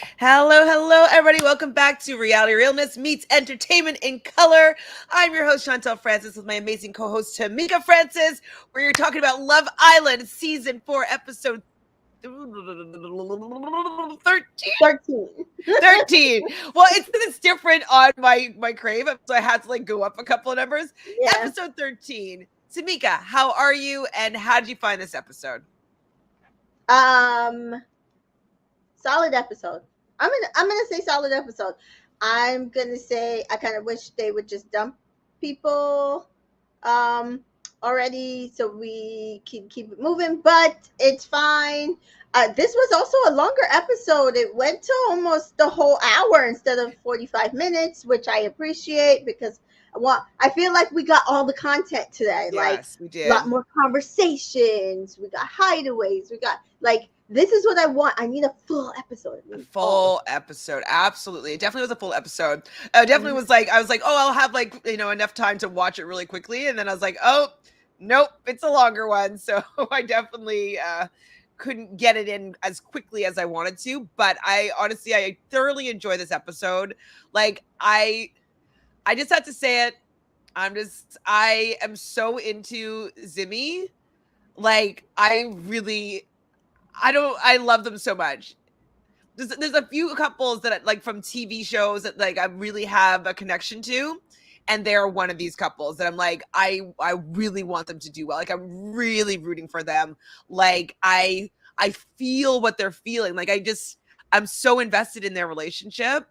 Hello, hello, everybody. Welcome back to Reality Realness Meets Entertainment in Color. I'm your host, Chantel Francis, with my amazing co-host, Tamika Francis, where you're talking about Love Island Season 4, Episode 13. 13. 13. Well, it's different on my crave, so I had to go up a couple of numbers. Yeah. Episode 13. Tamika, how are you, and how did you find this episode? Um Solid episode. I'm gonna say solid episode. I'm gonna say I kind of wish they would just dump people um already so we can keep it moving, but it's fine. This was also a longer episode. It went to almost the whole hour instead of 45 minutes, which I appreciate because I feel like we got all the content today. Like Yes, we a lot did. more conversations. We got hideaways. We got like this is what I want. I need a full episode. I A need all of full episode. Absolutely. It definitely was a full episode. Definitely it. was I was like, oh, I'll have enough time to watch it really quickly. And then I was like, oh, nope, it's a longer one. So I definitely couldn't get it in as quickly as I wanted to. But I thoroughly enjoy this episode. I just had to say it. I am so into Zimmy. I love them so much. There's a few couples that from TV shows that I really have a connection to, and they're one of these couples that I'm like I really want them to do well. I'm really rooting for them. I feel what they're feeling. I'm so invested in their relationship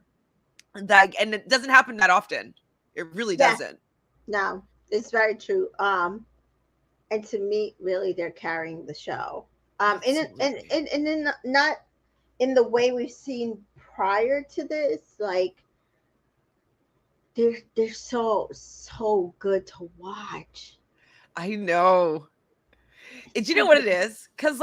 and it doesn't happen that often. It really Yeah, doesn't. no, it's very true. And to me, really, they're carrying the show. Absolutely. And then not in the way we've seen prior to this. Like they're so good to watch. I know. Do you know So what good. it is? Because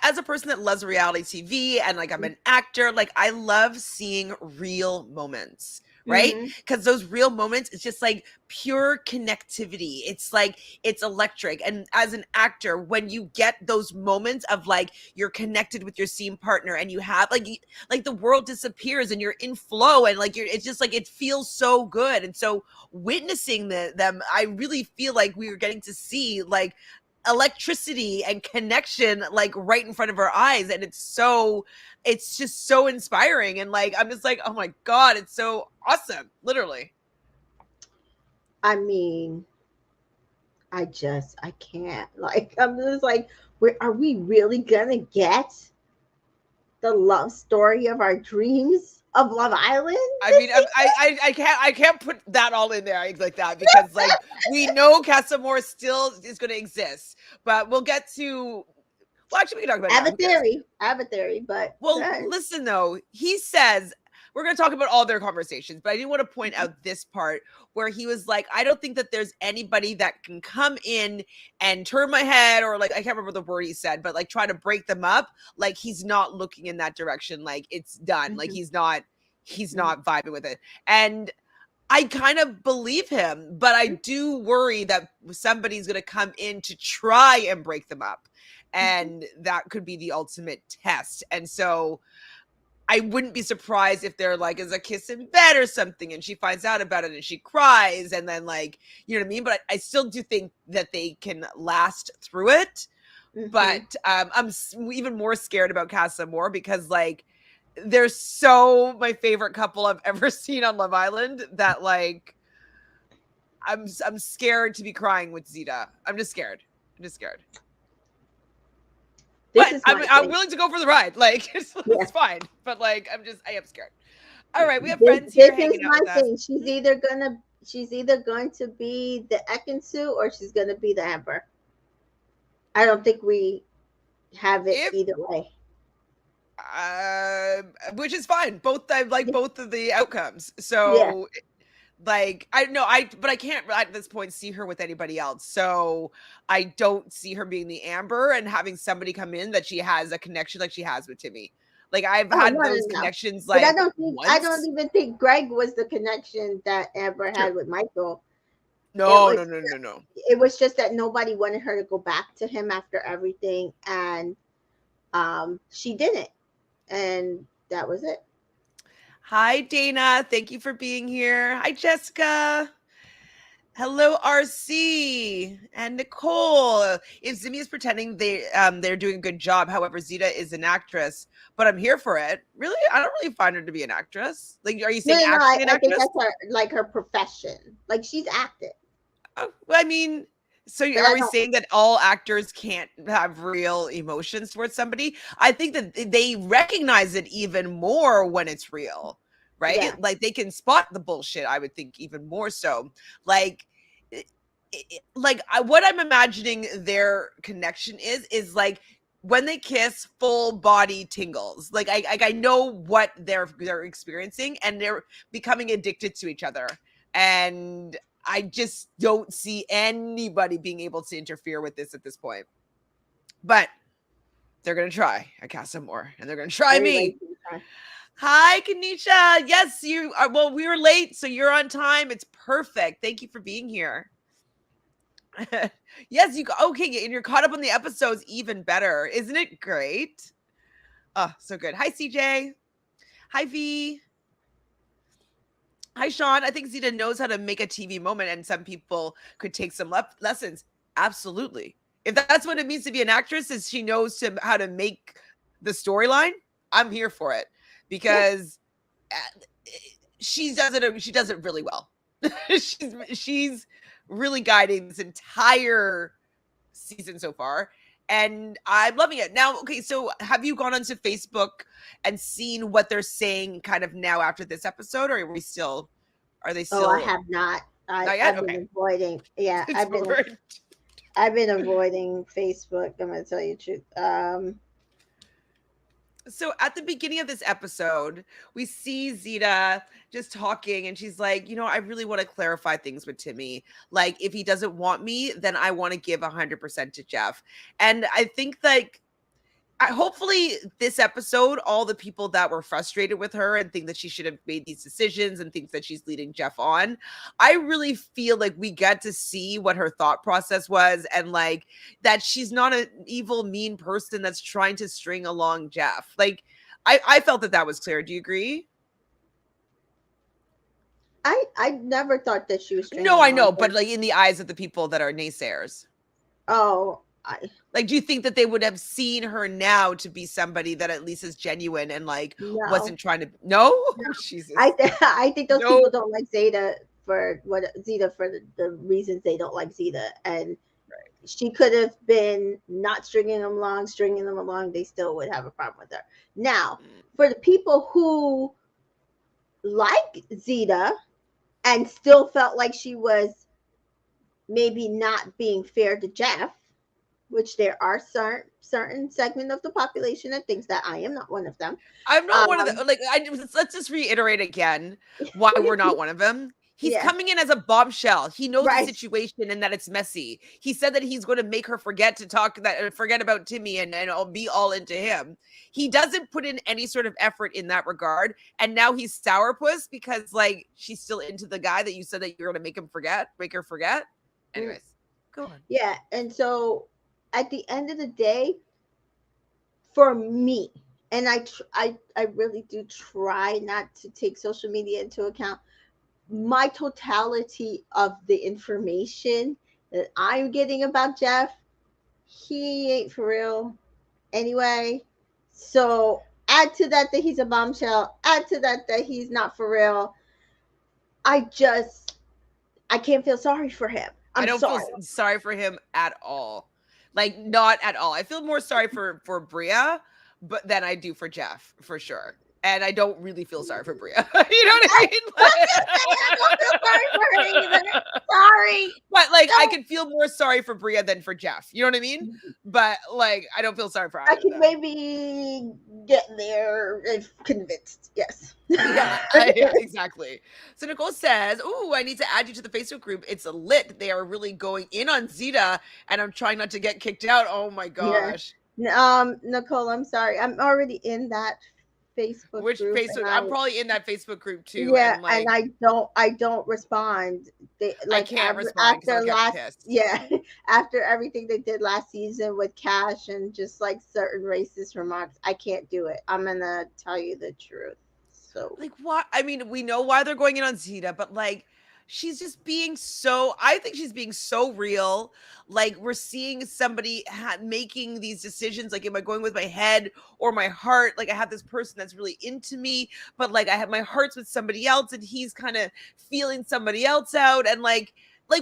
as a person that loves reality TV and I'm an actor, I love seeing real moments, right? Mm-hmm. Because those real moments, it's just pure connectivity. It's electric. And as an actor, when you get those moments of you're connected with your scene partner and you have the world disappears and you're in flow and it's just it feels so good. And so witnessing them, I really feel like we were getting to see electricity and connection right in front of our eyes, and it's just so inspiring, and I'm just oh my god, it's so awesome, literally. I mean, I can't. Like I'm just like, where are we really gonna get the love story of our dreams of Love Island I this mean, season? I can't put that all in there like that because we know Casamore still is going to exist, but we'll get to. Well, actually, we can talk about I it have now. a Who cares? theory. I have a theory, but Well, listen though, he says we're going to talk about all their conversations, but I do want to point out this part where he was like, I don't think that there's anybody that can come in and turn my head, or I can't remember the word he said, but try to break them up. He's not looking in that direction. It's done. Mhm, He's mhm, not vibing with it. And I kind of believe him, but I do worry that somebody's going to come in to try and break them up. mhm. And that could be the ultimate test. And so I wouldn't be surprised if they're is a kiss in bed or something, and she finds out about it and she cries, and then you know what I mean? But I still do think that they can last through it. Mhm. But even more scared about Casa Moore because they're so my favorite couple I've ever seen on Love Island that I'm scared to be crying with Zeta. I'm just scared. I'm just scared. This But is my I'm thing. willing to go for the ride. Yeah. It's fine. But I am scared. All right, we have This, friends this here is hanging out my with us. thing. She's either going to be the Ekansu or she's gonna be the Emperor. I don't think we have it If either way. which is fine. Both I like both of the outcomes. Yeah. So I know but I can't at this point see her with anybody else. So I don't see her being the Amber and having somebody come in that she has a connection like she has with Timmy. I've Oh, had no, no, those no. connections But I don't once. even think Greg was the connection that Amber True. had with Michael. It No, was no, no, no, no. it was just that nobody wanted her to go back to him after everything, and she didn't. And that was it. Hi, Dana. Thank you for being here. Hi, Jessica. Hello, RC and Nicole. If Zimi is pretending they're doing a good job, however, Zita is an actress, but I'm here for it. Really, I don't really find her to be an actress. Like, are you No, saying no, no. I, actually an I think actress? that's her, like her profession. Like she's acted, Well, I mean, so but are I we don't. saying that all actors can't have real emotions towards somebody? I think that they recognize it even more when it's real, right? Yeah, Like they can spot the bullshit. I would think even more so. Like, what I'm imagining their connection is like when they kiss, full body tingles. Like I know what they're experiencing, and they're becoming addicted to each other. And I just don't see anybody being able to interfere with this at this point. But they're gonna try. I cast some more, and they're gonna try everybody's me. gonna try. Hi, Kanisha. Yes, you are. Well, we were late, so you're on time. It's perfect. Thank you for being here. Yes, you okay, and you're caught up on the episodes even better. Isn't it great? Oh, so good. Hi, CJ. Hi, V. Hi, Sean. I think Zita knows how to make a TV moment, and some people could take some lessons. Absolutely. If that's what it means to be an actress, is she knows how to make the storyline, I'm here for it Yeah. because she does it. She does it really well. she's really guiding this entire season so far, and I'm loving it. Now, okay, so have you gone onto Facebook and seen what they're saying kind of now after this episode, or are they Oh, I still have not. not yet? I've Okay. been avoiding. Yeah, It's over. I've been avoiding Facebook. I'm gonna tell you the truth. So at the beginning of this episode, we see Zita just talking, and she's like, I really want to clarify things with Timmy. Like, if he doesn't want me, then I want to give 100% to Jeff. And I think like hopefully this episode, all the people that were frustrated with her and think that she should have made these decisions and think that she's leading Jeff on, I really feel like we get to see what her thought process was, and like that she's not an evil, mean person that's trying to string along Jeff. Like I felt that was clear. Do you agree? I never thought that she was stringing No, I know, along. but like in the eyes of the people that are naysayers. Oh, Like, do you think that they would have seen her now to be somebody that at least is genuine and like no. wasn't trying to? No, No. oh, Jesus, I think those no. people don't like Zeta for the reasons they don't like Zeta, and she could have been not stringing them along. They still would have a problem with her. Now, Mm. for the people who like Zeta and still felt like she was maybe not being fair to Jeff, which there are certain segment of the population that thinks that. I am not one of them. I'm not one of Um, the like. Let's just reiterate again why we're not one of them. He's yeah, coming in as a bombshell. He knows the right. situation and that it's messy. He said that he's going to make her forget about Timmy and I'll be all into him. He doesn't put in any sort of effort in that regard, and now he's sourpuss because like she's still into the guy that you said that you're going to make her forget. Mm, Anyways, go on. yeah, and so at the end of the day, for me, and I really do try not to take social media into account. My totality of the information that I'm getting about Jeff, he ain't for real anyway. So add to that he's a bombshell. Add to that he's not for real. I just I can't feel sorry for him. I I'm don't feel sorry. sorry for him at all. Like not at all. I feel more sorry for Bria, but than I do for Jeff for sure. And I don't really feel sorry for Bria. You know what I I just say I don't feel sorry for her either. mean? Sorry. But like I No. could feel more sorry for Bria than for Jeff. You know what I mean? But like I don't feel sorry for I either of can them. maybe get there if convinced. Yes. Yeah, yeah, exactly. So Nicole says, "Oh, I need to add you to the Facebook group. It's a lit. They are really going in on Zeta, and I'm trying not to get kicked out. Oh my Yeah. gosh." Nicole, I'm sorry. I'm already in that Facebook Which group, and Facebook? I'm probably in that Facebook group too, yeah, and and like I don't respond. They I like can't respond because I'll after get last, pissed. yeah, after everything they did last season with Cash and just like certain racist remarks, I can't do it. I'm gonna tell you the truth. So Like, what? I mean, we know why they're going in on Zeta, but like, she's just being so. I think she's being so real. Like, we're seeing somebody making these decisions. Like, am I going with my head or my heart? Like, I have this person that's really into me, but like, I have my heart's with somebody else, and he's kind of feeling somebody else out, and like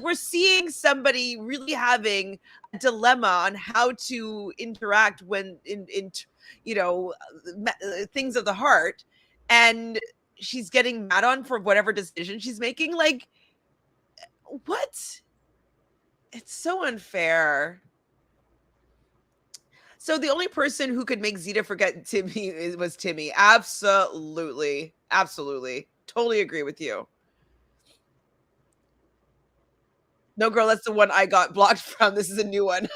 we're seeing somebody really having a dilemma on how to interact when in you know things of the heart, and she's getting mad on for whatever decision she's making. Like, what? It's so unfair. So the only person who could make Zeta forget Timmy was Timmy. Absolutely. Absolutely. Totally agree with you. No, girl, that's the one I got blocked from. This is a new one.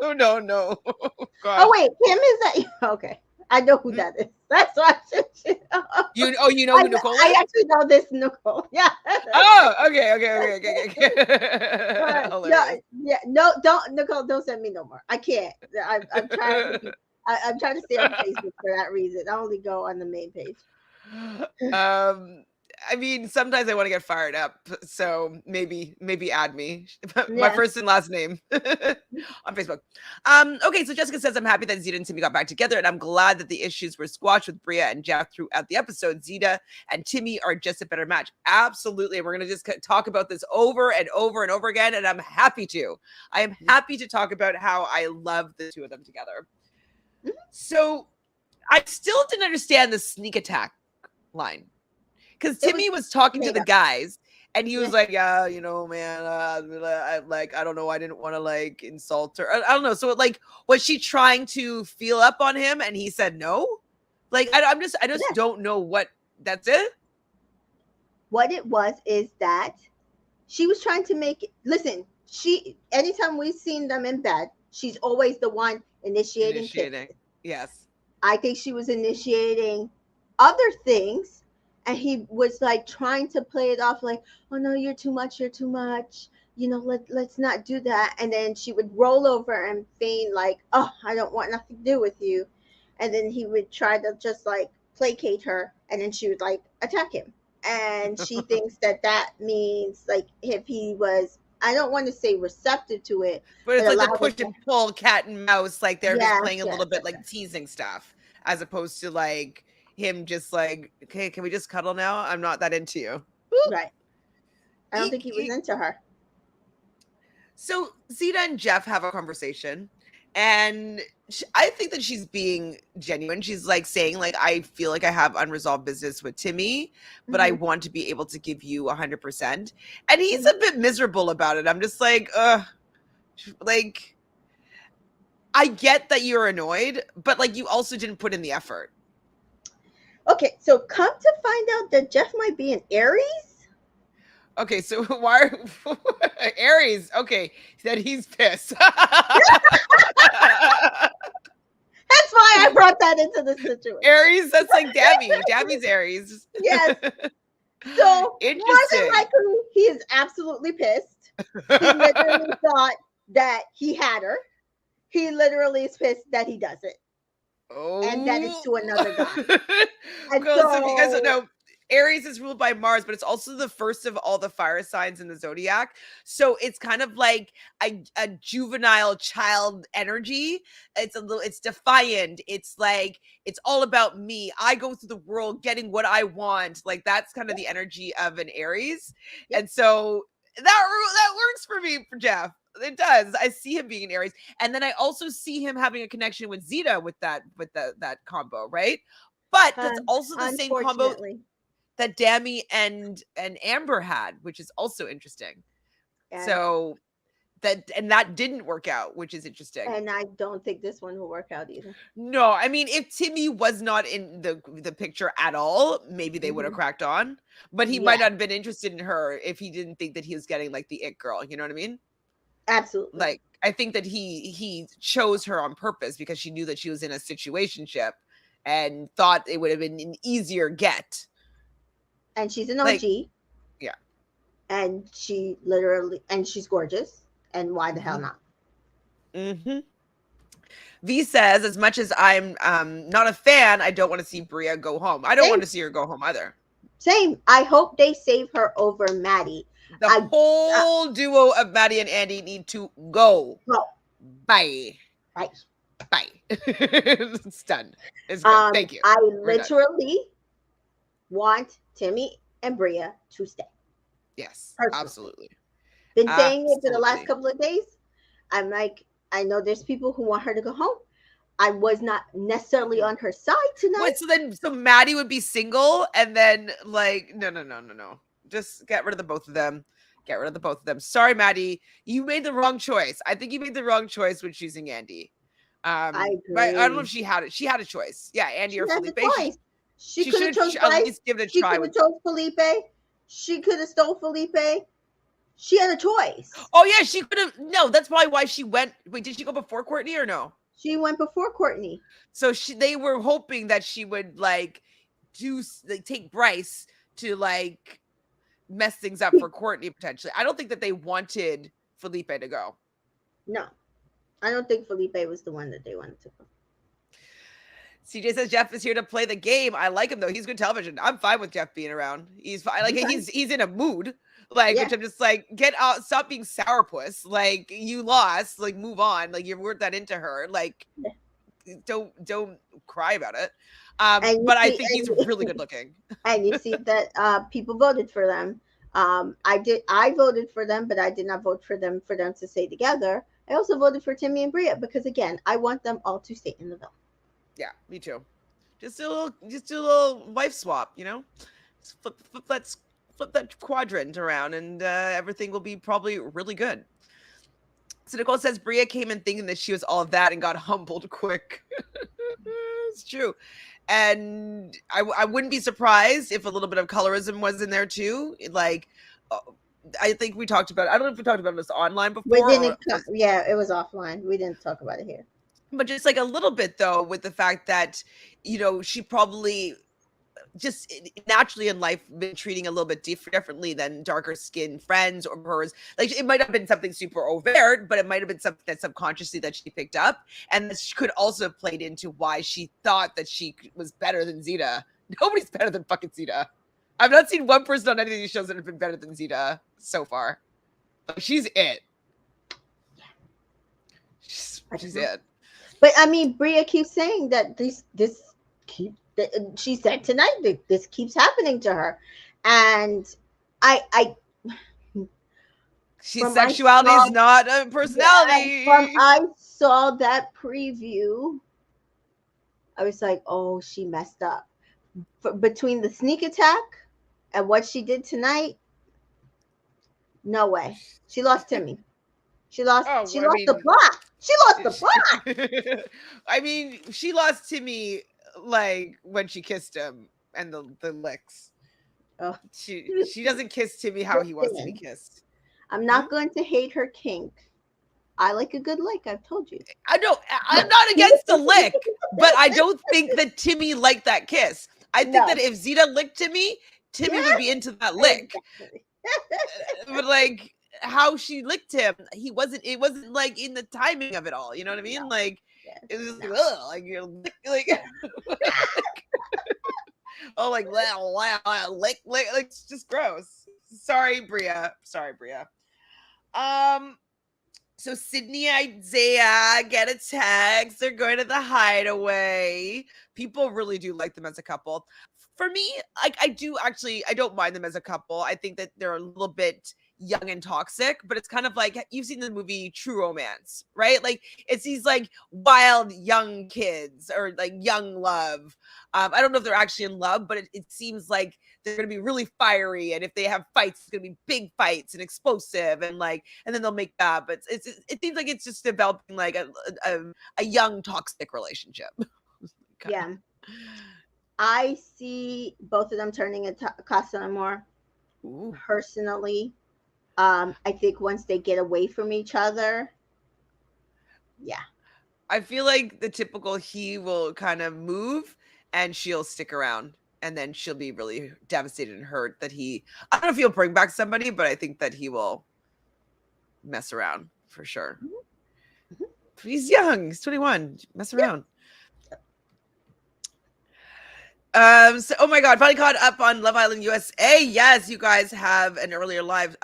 Oh, no, no. oh Gosh. wait, Kim is that? Okay, I know who that is. That's why You know who Nicole I is? actually know this Nicole. Yeah. Oh, okay. But no, Hilarious. yeah, no, don't Nicole, don't send me no more. I can't. I'm trying to be. I'm trying to stay on Facebook for that reason. I only go on the main page. I mean, sometimes I want to get fired up, so maybe add me. My Yeah. first and last name on Facebook. Okay, so Jessica says I'm happy that Zeta and Timmy got back together, and I'm glad that the issues were squashed with Bria and Jeff throughout the episode. Zeta and Timmy are just a better match. Absolutely. We're gonna just talk about this over and over and over again, and I'm happy to. I am happy to talk about how I love the two of them together. Mhm. So I still didn't understand the sneak attack line, because It was Timmy was talking to made the up. guys, and he Yeah. was like, "Yeah, man, I don't know, I didn't want to like insult her. I don't know." So like, was she trying to feel up on him, and he said no? Like, I just Yes. don't know what. That's it. What it was is that she was trying to make it. Listen, she anytime we've seen them in bed, she's always the one initiating Initiating. kisses. Yes. I think she was initiating other things, and he was like trying to play it off like, "Oh no, you're too much, you're too much. Let's not do that." And then she would roll over and feign like, "Oh, I don't want nothing to do with you." And then he would try to just like placate her, and then she would like attack him. And she thinks that that means like if he was, I don't want to say receptive to it, But but it's like the allowed push it to. and pull, cat and mouse. Like they're just Yes, playing a yes, little bit, yes, like yes. teasing stuff, as opposed to like him just like, "Okay, can we just cuddle now? I'm not that into you." Right. I don't think he was Eek. into her. So Zeta and Jeff have a conversation, and I think that she's being genuine. She's like saying, like, I feel like I have unresolved business with Timmy, but I Hmm. want to be able to give you 100%. And he's Hmm. a bit miserable about it. I'm just like, like, I get that you're annoyed, but like, you also didn't put in the effort. Okay, so come to find out that Jeff might be an Aries. Okay, so why are Aries? Okay, that he's pissed. That's why I brought that into the situation. Aries, that's like Dabby. Dabby's Aries. Yes. So more than Interesting. likely, he is absolutely pissed. He literally thought that he had her. He literally is pissed that he doesn't, and that it's Oh. to another guy. And Girl, so if you guys don't so, know, Aries is ruled by Mars, but it's also the first of all the fire signs in the zodiac. So it's kind of like a juvenile child energy. It's defiant. It's like it's all about me. I go through the world getting what I want. Like that's kind of the energy of an Aries. yep. And so that works for me, for Jeff. It does. I see him being an Aries. And then I also see him having a connection with Zeta with that combo, right? But that's also the same combo Unfortunately, that Dammy and Amber had, which is also interesting. and So that didn't work out, which is interesting. and I don't think this one will work out either. No, I mean, if Timmy was not in the picture at all, maybe they would have Hmm. cracked on. But he might Yeah, not have been interested in her if he didn't think that he was getting like the it girl. You know what I mean? absolutely. Like I think that he chose her on purpose because she knew that she was in a situationship, and thought it would have been an easier get. And she's an Like, OG. yeah. And she's gorgeous. And why the hell Mm-hmm. not? Mm-hmm. V says, as much as I'm not a fan, I don't want to see Bria go home. I don't Same. want to see her go home either. Same. I hope they save her over Maddie. The I whole duo of Maddie and Andy need to go. well, Bye. right. Bye. It's done. It's good. Thank you. I We're done. literally want Timmy and Bria to stay. Yes, Personally. absolutely. Been saying it for the last Absolutely. couple of days. I'm like, I know there's people who want her to go home. I was not necessarily on her side tonight. What? So Maddie would be single, and then like, no. Just get rid of the both of them. Get rid of the both of them. Sorry, Maddie, you made the wrong choice. I think you made the wrong choice when choosing Andy. I But I don't know agree. if she had it. She had a choice. Yeah, Andy She or had the Felipe. choice. She She could have should chose at Bryce. least give it a She try. could have chose Felipe. She could have stole Felipe. She had a choice. Oh yeah, she could have. No, that's probably why she went. Wait, did she go before Courtney or no? She went before Courtney. So they were hoping that she would like take Bryce to like mess things up for Courtney potentially. I don't think that they wanted Felipe to go. No, I don't think Felipe was the one that they wanted to go. CJ says Jeff is here to play the game. I like him though. He's good television. I'm fine with Jeff being around. He's fine. Like he's in a mood. Like, which I'm just like, get out, stop being sourpuss. Like, you lost. Like, move on. Like, you wrote that into her. Like, don't cry about it. But I think he's really good looking. And you see that people voted for them. I voted for them, but I did not vote for them to stay together. I also voted for Timmy and Bria because again, I want them all to stay in the villa. Yeah, me too. Just do a little wife swap, you know? Flip that quadrant around, and everything will be probably really good. So Nicole says Bria came in thinking that she was all of that and got humbled quick. It's true. And I wouldn't be surprised if a little bit of colorism was in there too. Like, I think we talked about, I don't know if we talked about this online before. Yeah, it was offline. We didn't talk about it here. But just like a little bit though, with the fact that, you know, she probably just naturally in life been treating a little bit differently than darker skinned friends or hers. Like, it might have been something super overt, but it might have been something that subconsciously that she picked up, and this could also have played into why she thought that she was better than Zeta. Nobody's better than fucking Zeta. I've not seen one person on any of these shows that have been better than Zeta so far. Like, she's it. She's it. But I mean, Bria keeps saying that she said tonight that this keeps happening to her, and sexuality is not a personality. I saw that preview, I was like, oh, she messed up. Between the sneak attack and what she did tonight, no way. She lost Timmy. She lost the plot. She lost the plot. I mean, she lost Timmy like when she kissed him and the licks. Oh. She doesn't kiss Timmy how he wants to be kissed. I'm not going to hate her kink. I like a good lick. I've told you. I know. I'm not against the lick, but I don't think that Timmy liked that kiss. I think that if Zeta licked Timmy would be into that lick. But like how she licked him, it wasn't like in the timing of it all. You know what I mean? Like it was like you're like oh, like lick, like it's just gross. Sorry, Bria. So Sydney and Isaiah get a text. They're going to the hideaway. People really do like them as a couple. For me, like I don't mind them as a couple. I think that they're a little bit young and toxic, but it's kind of like you've seen the movie True Romance, right? Like it's these like wild young kids or like young love. I don't know if they're actually in love, but it seems like they're going to be really fiery, and if they have fights, it's going to be big fights and explosive, and then they'll make up. But it seems like it's just developing like a young toxic relationship. Yeah, I see both of them turning into Casa Amor. Personally, I think once they get away from each other, I feel like the typical he will kind of move and she'll stick around. And then she'll be really devastated and hurt that I don't know if he'll bring back somebody, but I think that he will mess around for sure. Mhm. He's young. He's 21. Mess Yep. around. So oh my god, finally caught up on Love Island USA. Yes, you guys have an earlier live.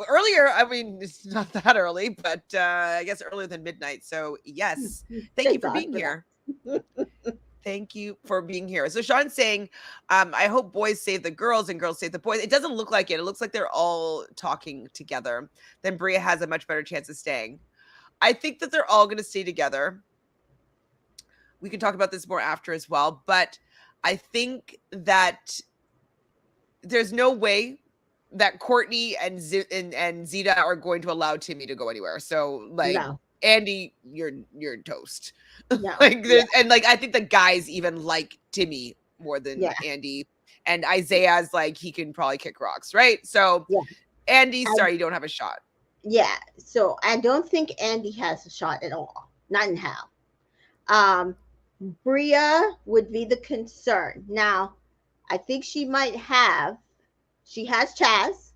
Earlier, I mean, it's not that early, but I guess earlier than midnight. So yes, thank you Thank for God being for here. that. Thank you for being here. So Sean's saying, I hope boys save the girls and girls save the boys. It doesn't look like it. It looks like they're all talking together. Then Bria has a much better chance of staying. I think that they're all going to stay together. We can talk about this more after as well, but I think that there's no way that Courtney and Zeta are going to allow Timmy to go anywhere. So like No, Andy, you're toast. no, Like yeah, there's and like I think the guys even like Timmy more than yeah, Andy. And Isaiah's like he can probably kick rocks, right? So yeah. Andy, I, sorry, you don't have a shot. yeah. So I don't think Andy has a shot at all. Not in hell. Um, Bria would be the concern. Now, I think she has Chaz.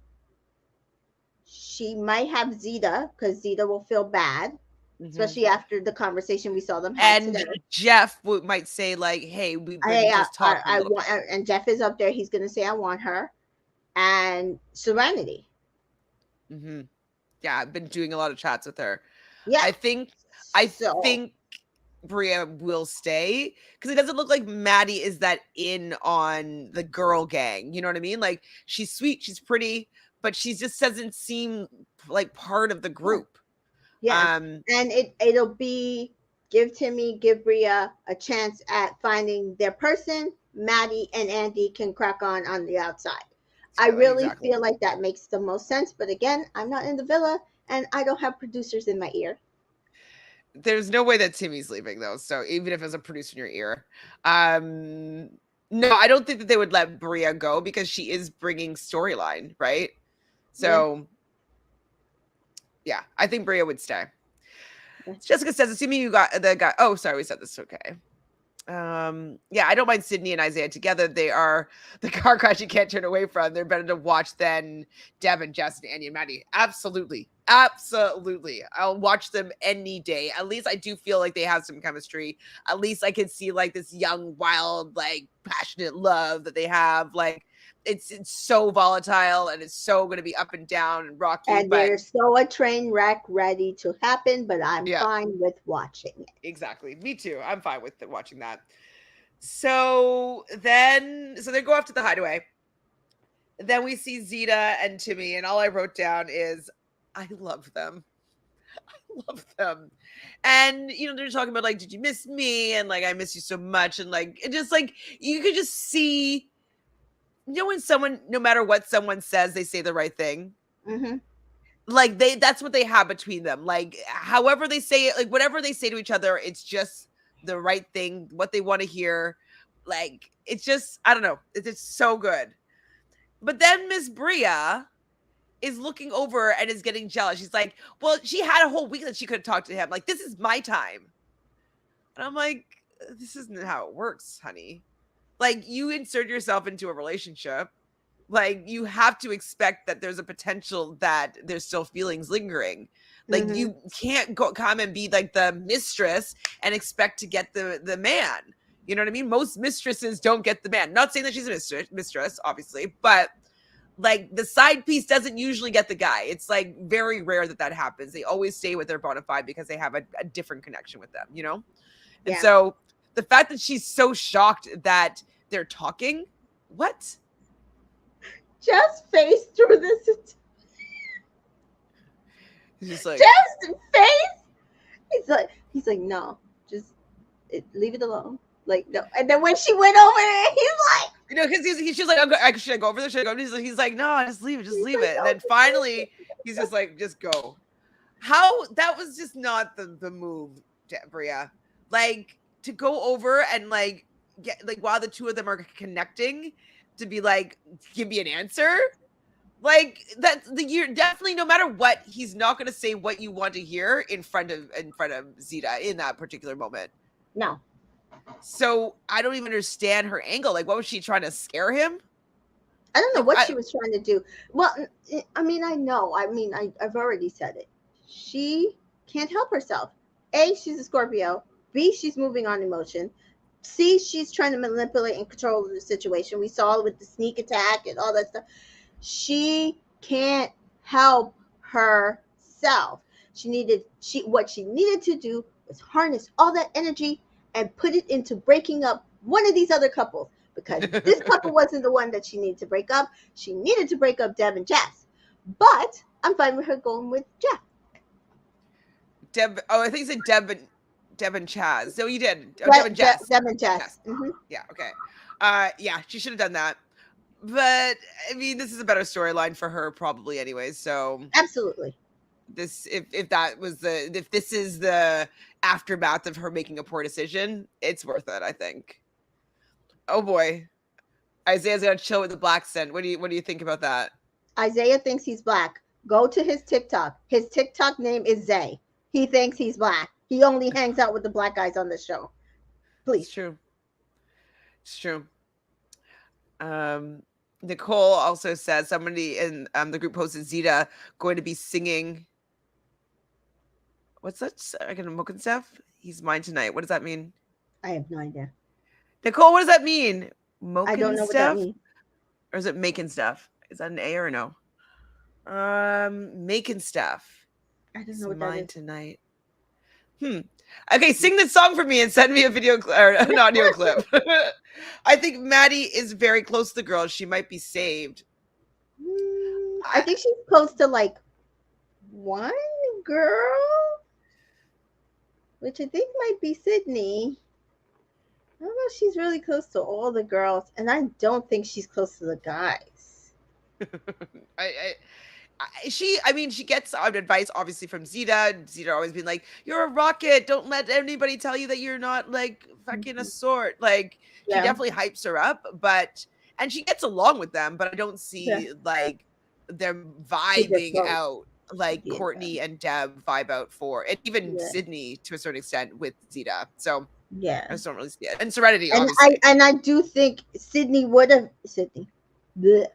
She might have Zeta because Zeta will feel bad, Mm-hmm. especially after the conversation we saw them had And today. Jeff might say like, "Hey, we've been I, just talking a I little want, bit." and Jeff is up there. He's going to say, I want her. And Serenity. Mm-hmm. Yeah, I've been doing a lot of chats with her. Yeah. I think I So, think Bria will stay because it doesn't look like Maddie is that in on the girl gang. You know what I mean? Like she's sweet, she's pretty, but she just doesn't seem like part of the yeah. group. Yeah. Um, And it'll be give Bria a chance at finding their person. Maddie and Andy can crack on the outside. I really exactly. feel like that makes the most sense. But again, I'm not in the villa and I don't have producers in my ear. There's no way that Timmy's leaving though. So even if it's a producer in your ear, um, no, I don't think that they would let Bria go because she is bringing storyline, right? Yeah. So yeah, I think Bria would stay. Yeah. Jessica says, assuming you got the guy. Oh, sorry, we said this. Okay. Yeah, I don't mind Sydney and Isaiah together. They are the car crash you can't turn away from. They're better to watch than Deb and Jess and Annie and Maddie. Absolutely. Absolutely. I'll watch them any day. At least I do feel like they have some chemistry. At least I can see like this young, wild, like passionate love that they have. Like it's so volatile and it's so going to be up and down and rocky. And But there's so a train wreck ready to happen, but I'm yeah, fine with watching it. exactly. Me too. I'm fine with watching that. So they go off to the hideaway. Then we see Zeta and Timmy, and all I wrote down is, I love them. I love them. And, they're talking about, like, did you miss me? And, like, I miss you so much. And, like, it just, like, you could just see, when someone, no matter what someone says, they say the right thing. Mm-hmm. Like, that's what they have between them. Like, however they say it, like, whatever they say to each other, it's just the right thing, what they want to hear. Like, it's just, I don't know. It's just so good. But then Miss Bria is looking over and is getting jealous. She's like, well, she had a whole week that she could have talked to him. Like, this is my time. And I'm like, this isn't how it works, honey. Like, you insert yourself into a relationship. Like, you have to expect that there's a potential that there's still feelings lingering. Like, Mm-hmm. you can't come and be like the mistress and expect to get the man. You know what I mean? Most mistresses don't get the man. Not saying that she's a mistress, obviously, but like the side piece doesn't usually get the guy. It's like very rare that happens. They always stay with their bona fide because they have a different connection with them. And Yeah. so the fact that she's so shocked that they're talking, what? Just face through this. He's just like, Just face. He's like, no, just leave it alone. Like, no. And then when she went over there, because she's like, should I go over there? Should I go? He's like, no, just leave it, just he's leave like, it. And no, then finally, he's just like, just go. How that was just not the move, Bria. Like to go over and like get like while the two of them are connecting to be like, give me an answer. Like you're definitely no matter what, he's not going to say what you want to hear in front of Zeta in that particular moment. no. So I don't even understand her angle. Like, what was she trying to scare him? I don't know Like, what she was trying to do. Well, I mean, I know. I mean, I've already said it. She can't help herself. A, she's a Scorpio. B, she's moving on emotion. C, she's trying to manipulate and control the situation. We saw it with the sneak attack and all that stuff. She can't help herself. What she needed to do was harness all that energy and put it into breaking up one of these other couples, because this couple wasn't the one that she needed to break up. She needed to break up Deb and Jess. But I'm fine with her going with Jeff. Deb. Oh, I think you said Deb and Chaz. No, you did. Oh, Deb and Jess. Deb and Jess. Jess. Yeah. Okay. Yeah, she should have done that. But I mean, this is a better storyline for her, probably, anyways. So Absolutely. this, if this is the aftermath of her making a poor decision, it's worth it, I think. Oh boy, Isaiah's gonna chill with the black scent. What do you think about that? Isaiah thinks he's black. Go to his TikTok. His TikTok name is Zay. He thinks he's black. He only hangs out with the black guys on the show. It's Please. true. It's true. Nicole also says somebody in the group posted Zeta going to be singing. What's that? Again, Mook and stuff. He's mine tonight. What does that mean? I have no idea. Nicole, what does that mean? I don't Mokin know what that stuff? means. Or is it making stuff? Is that an A or no? Making stuff. I don't He's know what that mine is. tonight. Okay, sing this song for me and send me a video or an audio clip. I think Maddie is very close to the girl. She might be saved. I think she's close to like one girl, which I think might be Sydney. I don't know if she's really close to all the girls, and I don't think she's close to the guys. She gets advice obviously from Zeta. Zeta always been like, "You're a rocket. Don't let anybody tell you that you're not like fucking a sort." Like she Yeah, definitely hypes her up, and she gets along with them. But I don't yeah, see like them she gets vibing close. out like Yeah, Courtney and Deb vibe out for, and even yeah, Sydney to a certain extent with Zeta. So yeah. I just don't really see it. And Serenity, And I obviously. and I do think Sydney would have Sydney. Bleh.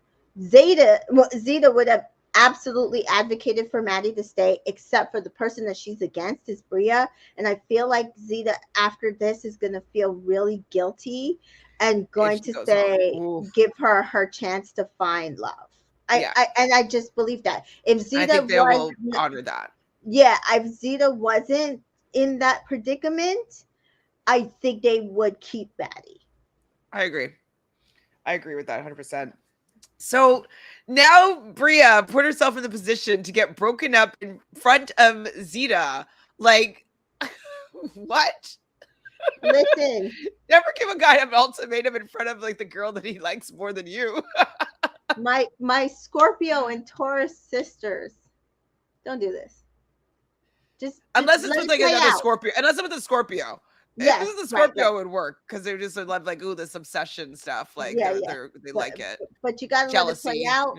Zeta would have absolutely advocated for Maddie to stay, except for the person that she's against is Bria. And I feel like Zeta after this is gonna feel really guilty and If going she to goes home, say oof, give her chance to find love. yeah, I just believe that. If I Zeta think they was will honor that. yeah, if Zeta wasn't in that predicament, I think they would keep Maddie. I agree. I agree with that 100%. So now Bria put herself in the position to get broken up in front of Zeta. Like, what? Listen, Never give a guy an ultimatum in front of like the girl that he likes more than you. my Scorpio and Taurus sisters, don't do this. Just Unless it's let with it like play another out. Scorpio. Unless it's with a Scorpio. If it Yes, was a right, right. Scorpio, it would work because they just love like, ooh, this obsession stuff. Like Yeah, yeah. they But like it. but you gotta let it play Jealousy, out.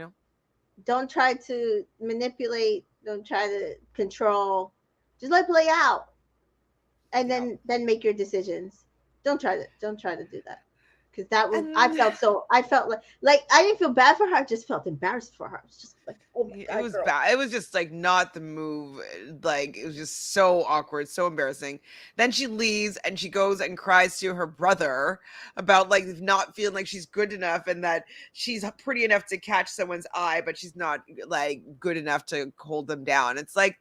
Don't try to manipulate. Don't try to control. Just let it play out, and Yeah. then make your decisions. Don't try to do that, because that was And I felt like I didn't feel bad for her. I just felt embarrassed for her. I was just like, oh my it god, was girl. bad. It was just like not the move. Like it was just so awkward, so embarrassing. Then she leaves and she goes and cries to her brother about like not feeling like she's good enough and that she's pretty enough to catch someone's eye, but she's not like good enough to hold them down. It's like,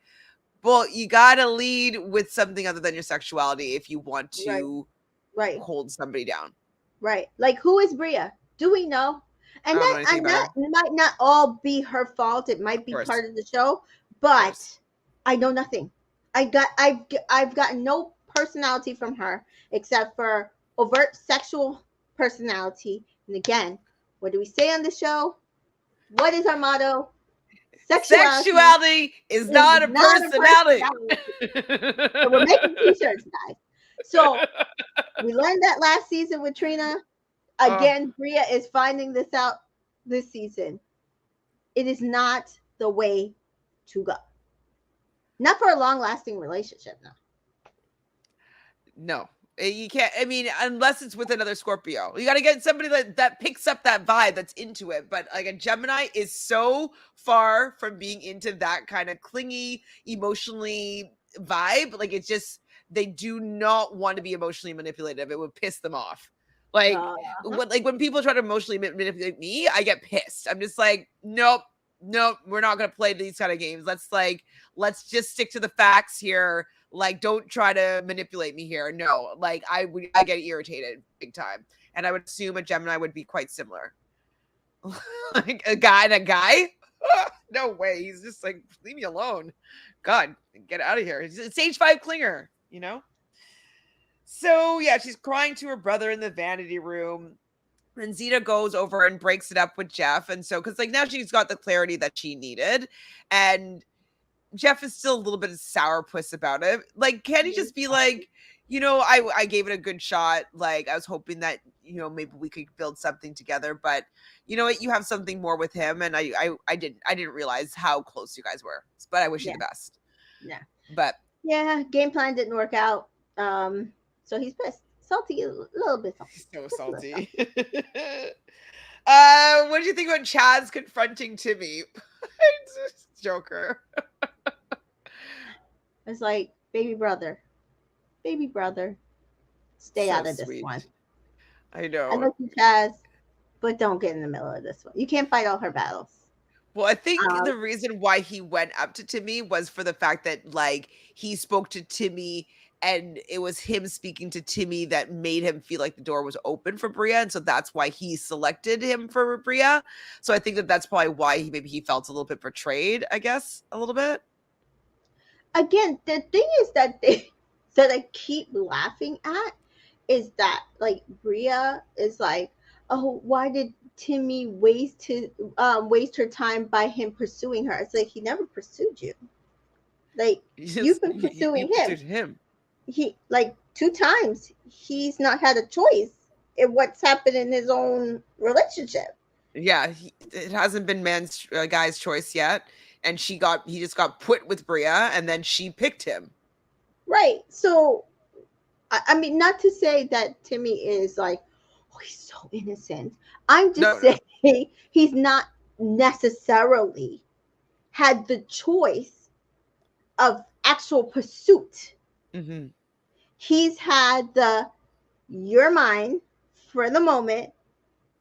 well, you gotta lead with something other than your sexuality if you want Right, to right. hold somebody down. Right. Like who is Bria? Do we know? I And don't know that anything about her. might not all be her fault. It might Of be course. part of the show, Of course. but I know nothing. I've gotten no personality from her except for overt sexual personality. And again, what do we say on the show? What is our motto? Sexuality Sexuality is is not a not a personality. personality. So we're making t-shirts, guys. So we learned that last season with Trina. Oh, Again, Bria is finding this out this season. It is not the way to go. Not for a long lasting relationship, no. no, You can't. I mean, unless it's with another Scorpio, you got to get somebody that picks up that vibe, that's into it. But like a Gemini is so far from being into that kind of clingy, emotionally vibe. Like it's just they do not want to be emotionally manipulative. It would piss them off. Like Uh-huh. when people try to emotionally manipulate me, I get pissed. I'm just like, nope, nope, we're not gonna play these kind of games. Let's just stick to the facts here. Like, don't try to manipulate me here. No, like I get irritated big time, and I would assume a Gemini would be quite similar. Like a guy and a guy. No way. He's just like, leave me alone. God, get out of here. It's H5 clinger, you know. So yeah, she's crying to her brother in the vanity room. And Zeta goes over and breaks it up with Jeff. And so, because like now she's got the clarity that she needed. And Jeff is still a little bit of sourpuss about it. Like, can he just be like, I gave it a good shot. Like, I was hoping that, maybe we could build something together. But you know what? You have something more with him. And I didn't realize how close you guys were. But I wish you Yeah. the best. Yeah. But Yeah. Game plan didn't work out. So he's pissed. Salty, a little bit salty. he's so Just a little salty. salty. What do you think about Chaz confronting Timmy? Joker. It's like, baby brother, stay So out of this sweet. one. I I know. love you, Chaz, but don't get in the middle of this one. You can't fight all her battles. Well, I think Um, the reason why he went up to Timmy was for the fact that like he spoke to Timmy and it was him speaking to Timmy that made him feel like the door was open for Bria, and so that's why he selected him for Bria. So I think that that's probably why he felt a little bit betrayed, I guess, a little bit. Again, the thing is that they that I keep laughing at is that like Bria is like, oh, why did Timmy waste her time by him pursuing her? It's like he never pursued you. Like you've been You pursuing him. pursued him. He like two times. He's not had a choice in what's happened in his own relationship. Yeah, it hasn't been man's guy's choice yet, and he just got put with Bria, and then she picked him. Right. So I mean, not to say that Timmy is like, oh, he's so innocent. I'm just No, no. saying he's not necessarily had the choice of actual pursuit. Mm-hmm. He's had the you're mine for the moment,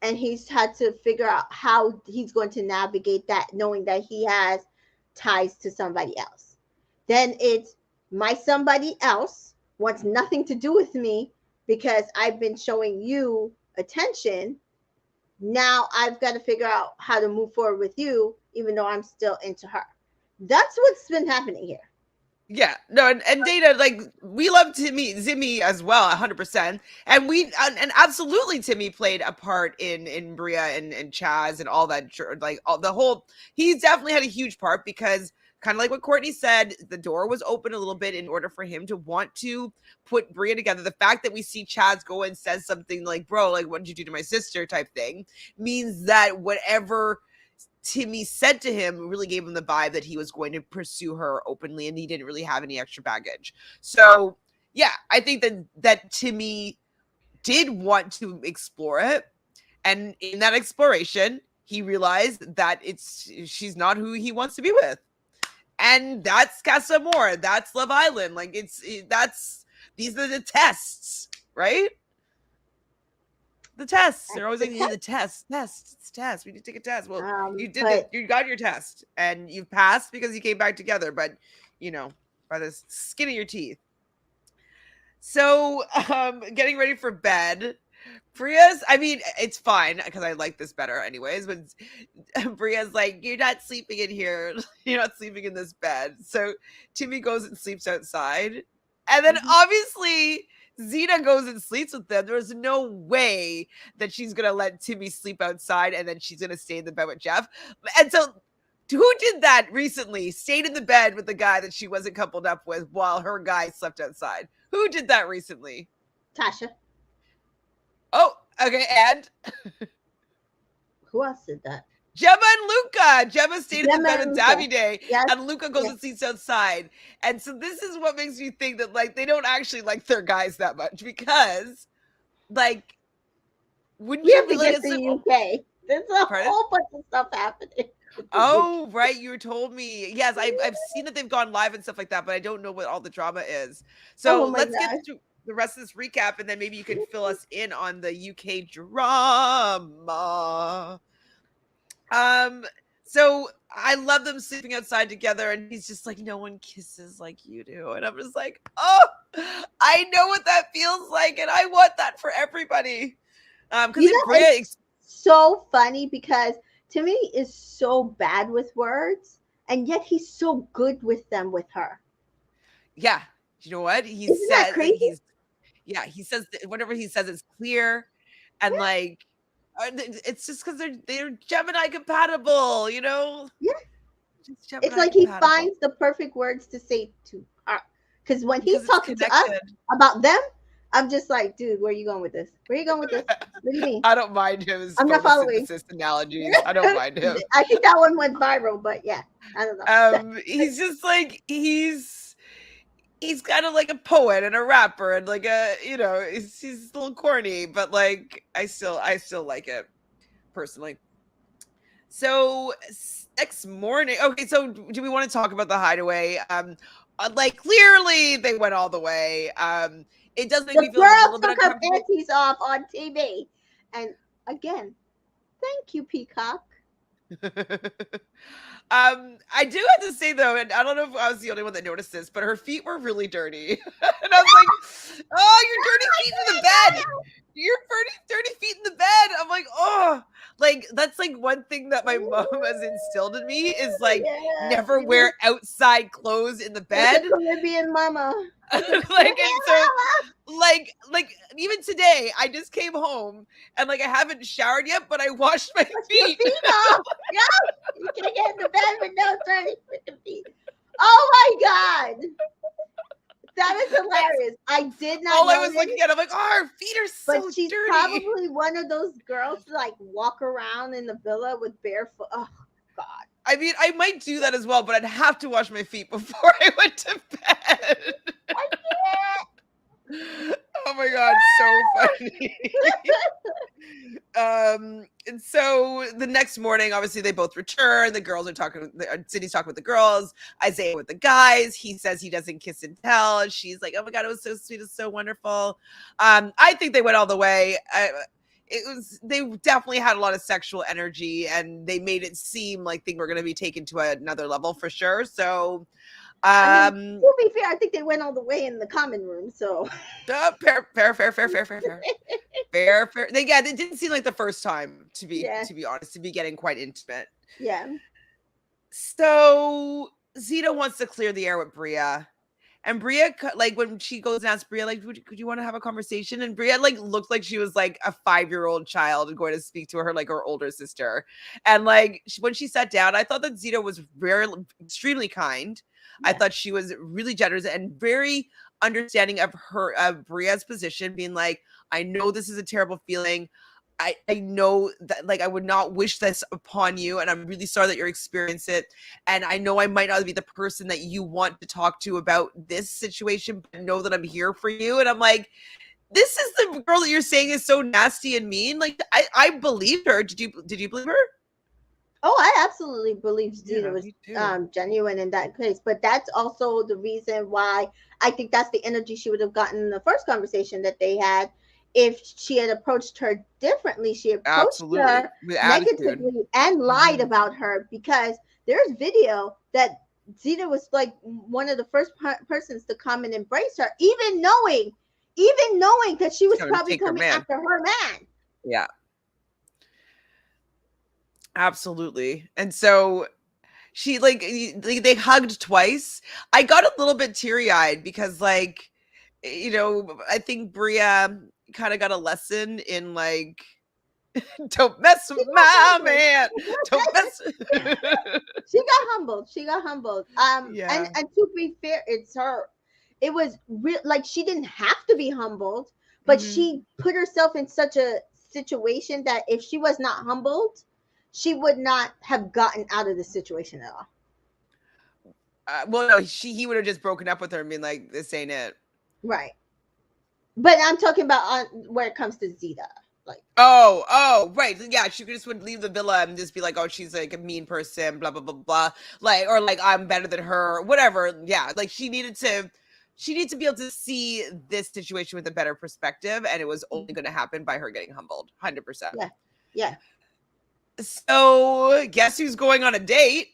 and he's had to figure out how he's going to navigate that, knowing that he has ties to somebody else. Then it's my somebody else wants nothing to do with me because I've been showing you attention. Now I've got to figure out how to move forward with you, even though I'm still into her. That's what's been happening here. Yeah, no, and Data, like we love Zimmy as well, 100%, and absolutely Timmy played a part in Bria and Chaz and all that, like all the whole. He's definitely had a huge part because kind of like what Courtney said, the door was open a little bit in order for him to want to put Bria together. The fact that we see Chaz go and says something like, "Bro, like what did you do to my sister?" type thing, means that whatever Timmy said to him really gave him the vibe that he was going to pursue her openly and he didn't really have any extra baggage. So, yeah, I think that Timmy did want to explore it, and in that exploration, he realized that she's not who he wants to be with. And that's Casa Amor, that's Love Island. Like that's these are the tests, right? The tests. They're always The like, hey, test, the test. It's a test. We need to take a test. Well, but you got your test and you passed because you came back together, but by the skin of your teeth. So, getting ready for bed. Bria's, I mean, it's fine because I like this better anyways, but Bria's like, you're not sleeping in here. You're not sleeping in this bed. So Timmy goes and sleeps outside. And then mhm. obviously Zeta goes and sleeps with them. There's no way that she's going to let Timmy sleep outside and then she's going to stay in the bed with Jeff. And so who did that recently? Stayed in the bed with the guy that she wasn't coupled up with while her guy slept outside. Who did that recently? Tasha. Oh, okay. And Who else did that? Gemma and Luca. Gemma stayed in the Gemma bed and with Luca. Davide, Yes, and Luca goes yes. and sleeps outside. And so this is what makes me think that like they don't actually like their guys that much because like wouldn't We you have be to like get it's to like UK. There's a pardon? whole bunch of stuff happening with the UK. Oh, right. You told me. Yes, I've seen that they've gone live and stuff like that, but I don't know what all the drama is. Oh So my let's get gosh. to the rest of this recap, and then maybe you can fill us in on the UK drama. Um, so I love them sleeping outside together, and he's just like, no one kisses like you do. And I'm just like, oh, I know what that feels like, and I want that for everybody. Because You then know, Bria, it's so funny because Timmy is so bad with words, and yet he's so good with them with her. yeah, you know what? He Isn't that said crazy? yeah, he says whatever he says is clear, and Yeah, like, it's just because they're Gemini compatible, you know, yeah. just It's Gemini like he compatible finds the perfect words to say to her. Because when he's because it's talking to us connected. about them, I'm just like, dude, where are you going with this? Where are you going with this? What do you mean? I don't mind his I'm not following. photosynthesis analogies. I don't mind him. I think that one went viral, but yeah, I don't know. He's just like he's kind of like a poet and a rapper and like a he's a little corny, but like I still like it personally. So next morning, okay. So do we want to talk about the hideaway? Like clearly they went all the way. It does make The me feel a girl little bit took her uncomfortable. panties off on TV. And again, thank you, Peacock. I do have to say though, and I don't know if I was the only one that noticed this, but her feet were really dirty, and I was like, "Oh, your dirty feet in the bed! Your dirty feet in the bed!" I'm like, "Oh, like that's like one thing that my mom has instilled in me is like Yeah, never wear outside clothes in the like a bed." Caribbean mama. Like a Like, and Caribbean so mama. like even today I just came home and like I haven't showered yet, but I washed my Wash your feet. feet off. Yeah, you can't get in the bed with no dirty freaking feet. Oh my god, that is That's hilarious. I did not all I know was this, looking at. I'm like, oh, her feet are but so she's dirty. probably one of those girls to like walk around in the villa with barefoot. Oh god. I mean, I might do that as well, but I'd have to wash my feet before I went to bed. I can't. Oh my god, so funny. And so the next morning, obviously they both return. The girls are talking. Sydney's talking with the girls. Isaiah with the guys. He says he doesn't kiss and tell. And she's like, "Oh my god, it was so sweet. It's so wonderful." I think they went all the way. They definitely had a lot of sexual energy, and they made it seem like they were going to be taken to another level for sure. So, I mean, um, to be fair, I think they went all the way in the common room. So fair. It didn't seem like the first time yeah, to be honest, to be getting quite intimate. yeah. So Zeta wants to clear the air with Bria. And Bria, like when she goes and asks Bria, like, could you want to have a conversation? And Bria, like, looked like she was like a 5-year-old child going to speak to her, like her older sister. And like when she sat down, I thought that Zeta was extremely kind. I Yes. thought she was really generous and very understanding of of Bria's position, being like, I know this is a terrible feeling. I know that like I would not wish this upon you, and I'm really sorry that you're experiencing it. And I know I might not be the person that you want to talk to about this situation, but know that I'm here for you. And I'm like, this is the girl that you're saying is so nasty and mean. Like I believed her. Did you believe her? Oh, I absolutely believe Zeta Yeah, was me too. genuine in that case. But that's also the reason why I think that's the energy she would have gotten in the first conversation that they had. If she had approached her differently, she approached Absolutely. her With attitude. negatively and lied Mhm. about her because there's video that Zeta was like one of the first persons to come and embrace her, even knowing that she was Coming to probably take her coming man. after her man. Yeah, absolutely. And so she like they hugged twice. I got a little bit teary-eyed because like I think Bria kind of got a lesson in like don't mess with She got my humbled. man. Don't mess. She got humbled. She got humbled. Yeah. And to be fair, it's her. It was real. Like she didn't have to be humbled, but Hmm. she put herself in such a situation that if she was not humbled, she would not have gotten out of the situation at all. Well, no, he would have just broken up with her and been like, "This ain't it." Right. But I'm talking about on where it comes to Zeta. Like, Oh, right. Yeah, she just would leave the villa and just be like, "Oh, she's like a mean person, blah blah blah blah," like, or like, "I'm better than her," whatever. Yeah, like she needed to be able to see this situation with a better perspective, and it was only going to happen by her getting humbled, 100%. yeah, yeah. So, guess who's going on a date?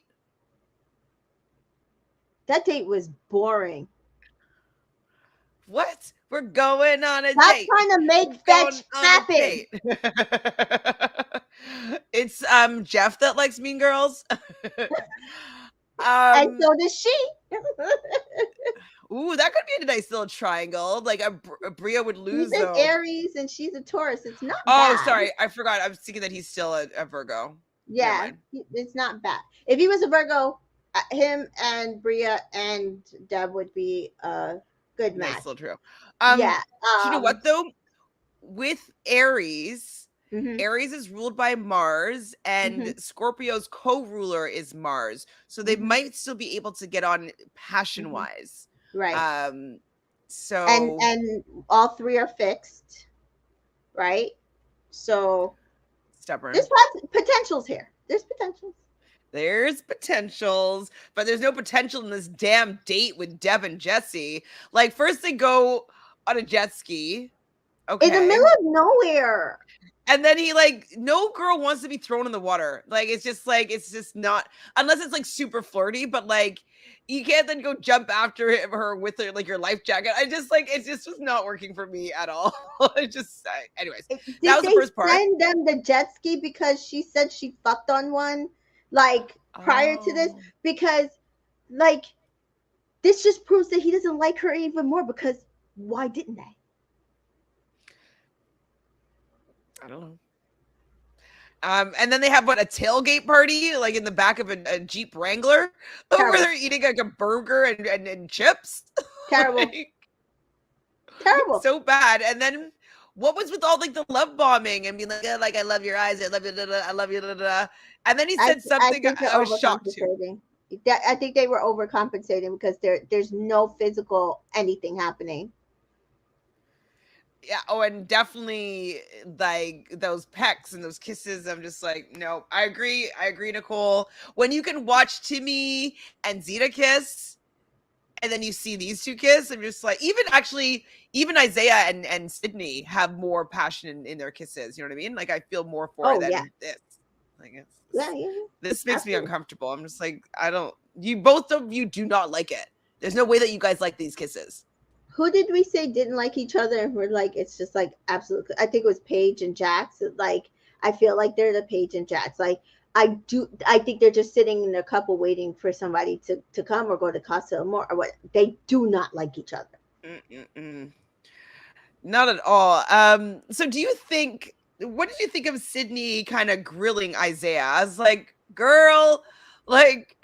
That date was boring. What? We're going on a Stop date. trying to make We're fetch going on a happen. date. It's Jeff that likes Mean Girls. And um so does she. Ooh, that could be a nice little triangle. Like a Bria would He's lose an though. Aries and she's a Taurus. It's not Oh, bad. sorry, I forgot. I was thinking that he's still a Virgo. Never Yeah, mind. it's not bad. If he was a Virgo, him and Bria and Deb would be a good match. Nice little trio. Yeah. You know what though? With Aries, Mhm, Aries is ruled by Mars, and mhm, Scorpio's co-ruler is Mars. So they mhm, might still be able to get on mhm. passion-wise. Right. Um, And so and all three are fixed, right? So there's stubborn. potentials here. There's potentials. There's potentials, but there's no potential in this damn date with Deb and Jesse. Like, first they go on a jet ski. In the Okay. middle of nowhere. And then he like, no girl wants to be thrown in the water. Like it's just not, unless it's like super flirty, but like you can't then go jump after her with her like your life jacket. I just like it just was not working for me at all. Anyways, that Did was the they first part. send them the jet ski because she said she fucked on one like prior to this? Oh, Because like this just proves that he doesn't like her even more because why didn't they? I don't know. And then they have what, a tailgate party like in the back of a Jeep Wrangler where Terrible. they're eating like a burger and chips. Terrible. Like, Terrible. so bad. And then what was with all like the love bombing and being like I love your eyes, I love you, I love you, and then he I said I something think they're I was shocked to. overcompensating. I think they were overcompensating because there's no physical anything happening. Yeah. Oh, and definitely like those pecks and those kisses. I'm just like, no, I agree. I agree, Nicole. When you can watch Timmy and Zeta kiss, and then you see these two kiss, I'm just like, even Isaiah and Sydney have more passion in their kisses. You know what I mean? Like I feel more for it Oh yeah, than this. Like yeah, yeah, yeah. this makes me Absolutely. uncomfortable. I'm just like, I don't. You both of you do not like it. There's no way that you guys like these kisses. Who did we say didn't like each other? And we're like, it's just like absolutely. I think it was Paige and Jax. Like, I feel like they're the Paige and Jax. Like, I do. I think they're just sitting in their couple waiting for somebody to come or go to Casa Amor or what. They do not like each other. Mm-mm-mm. Not at all. So do you think what did you think of Sydney kind of grilling Isaiah? I was like, girl, like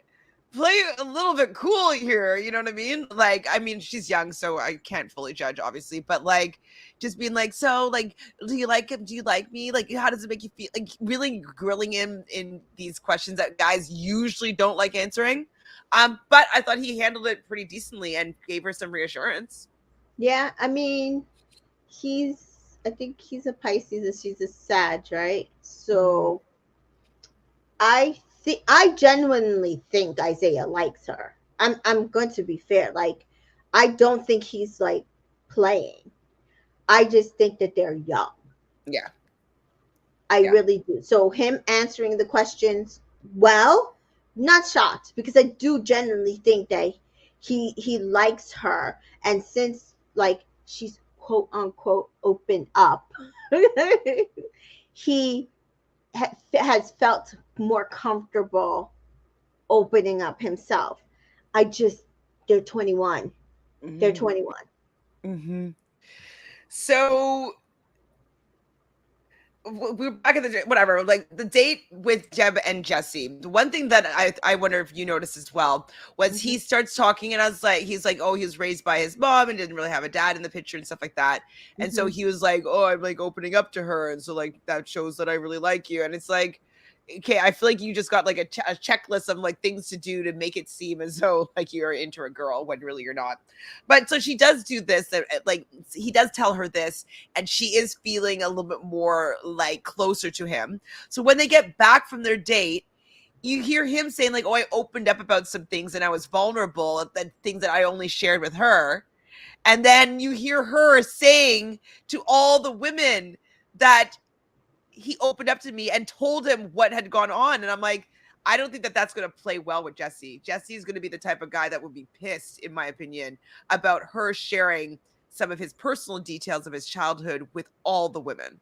play a little bit cool here, you know what I mean? Like, I mean, she's young, so I can't fully judge, obviously, but like just being like, so like, do you like him? Do you like me? Like, how does it make you feel? Like really grilling him in these questions that guys usually don't like answering. But I thought he handled it pretty decently and gave her some reassurance. Yeah, I mean, he's. I think he's a Pisces and she's a Sag, right? Mhm. So I genuinely think Isaiah likes her. I'm going to be fair. Like, I don't think he's like playing. I just think that they're young. Yeah. I Yeah. really do. So him answering the questions well, not shocked because I do genuinely think that he likes her, and since like she's quote unquote open up, he has felt more comfortable opening up himself. I just they're 21. They're Mhm. 21. Mhm. So we're back at the whatever, like the date with Deb and Jesse. The one thing that I wonder if you noticed as well was Mhm, he starts talking, and I was like, he's like, oh, he was raised by his mom and didn't really have a dad in the picture and stuff like that. And so mhm. he was like, oh, I'm like opening up to her, and so like that shows that I really like you. And it's like, okay, I feel like you just got like a checklist of like things to do to make it seem as though like you're into a girl when really you're not. But so she does do this, like he does tell her this, and she is feeling a little bit more like closer to him. So when they get back from their date, you hear him saying like, "Oh, I opened up about some things and I was vulnerable, that things that I only shared with her." And then you hear her saying to all the women that he opened up to me and told him what had gone on. And I'm like, I don't think that that's going to play well with Jesse. Jesse is going to be the type of guy that would be pissed, in my opinion, about her sharing some of his personal details of his childhood with all the women.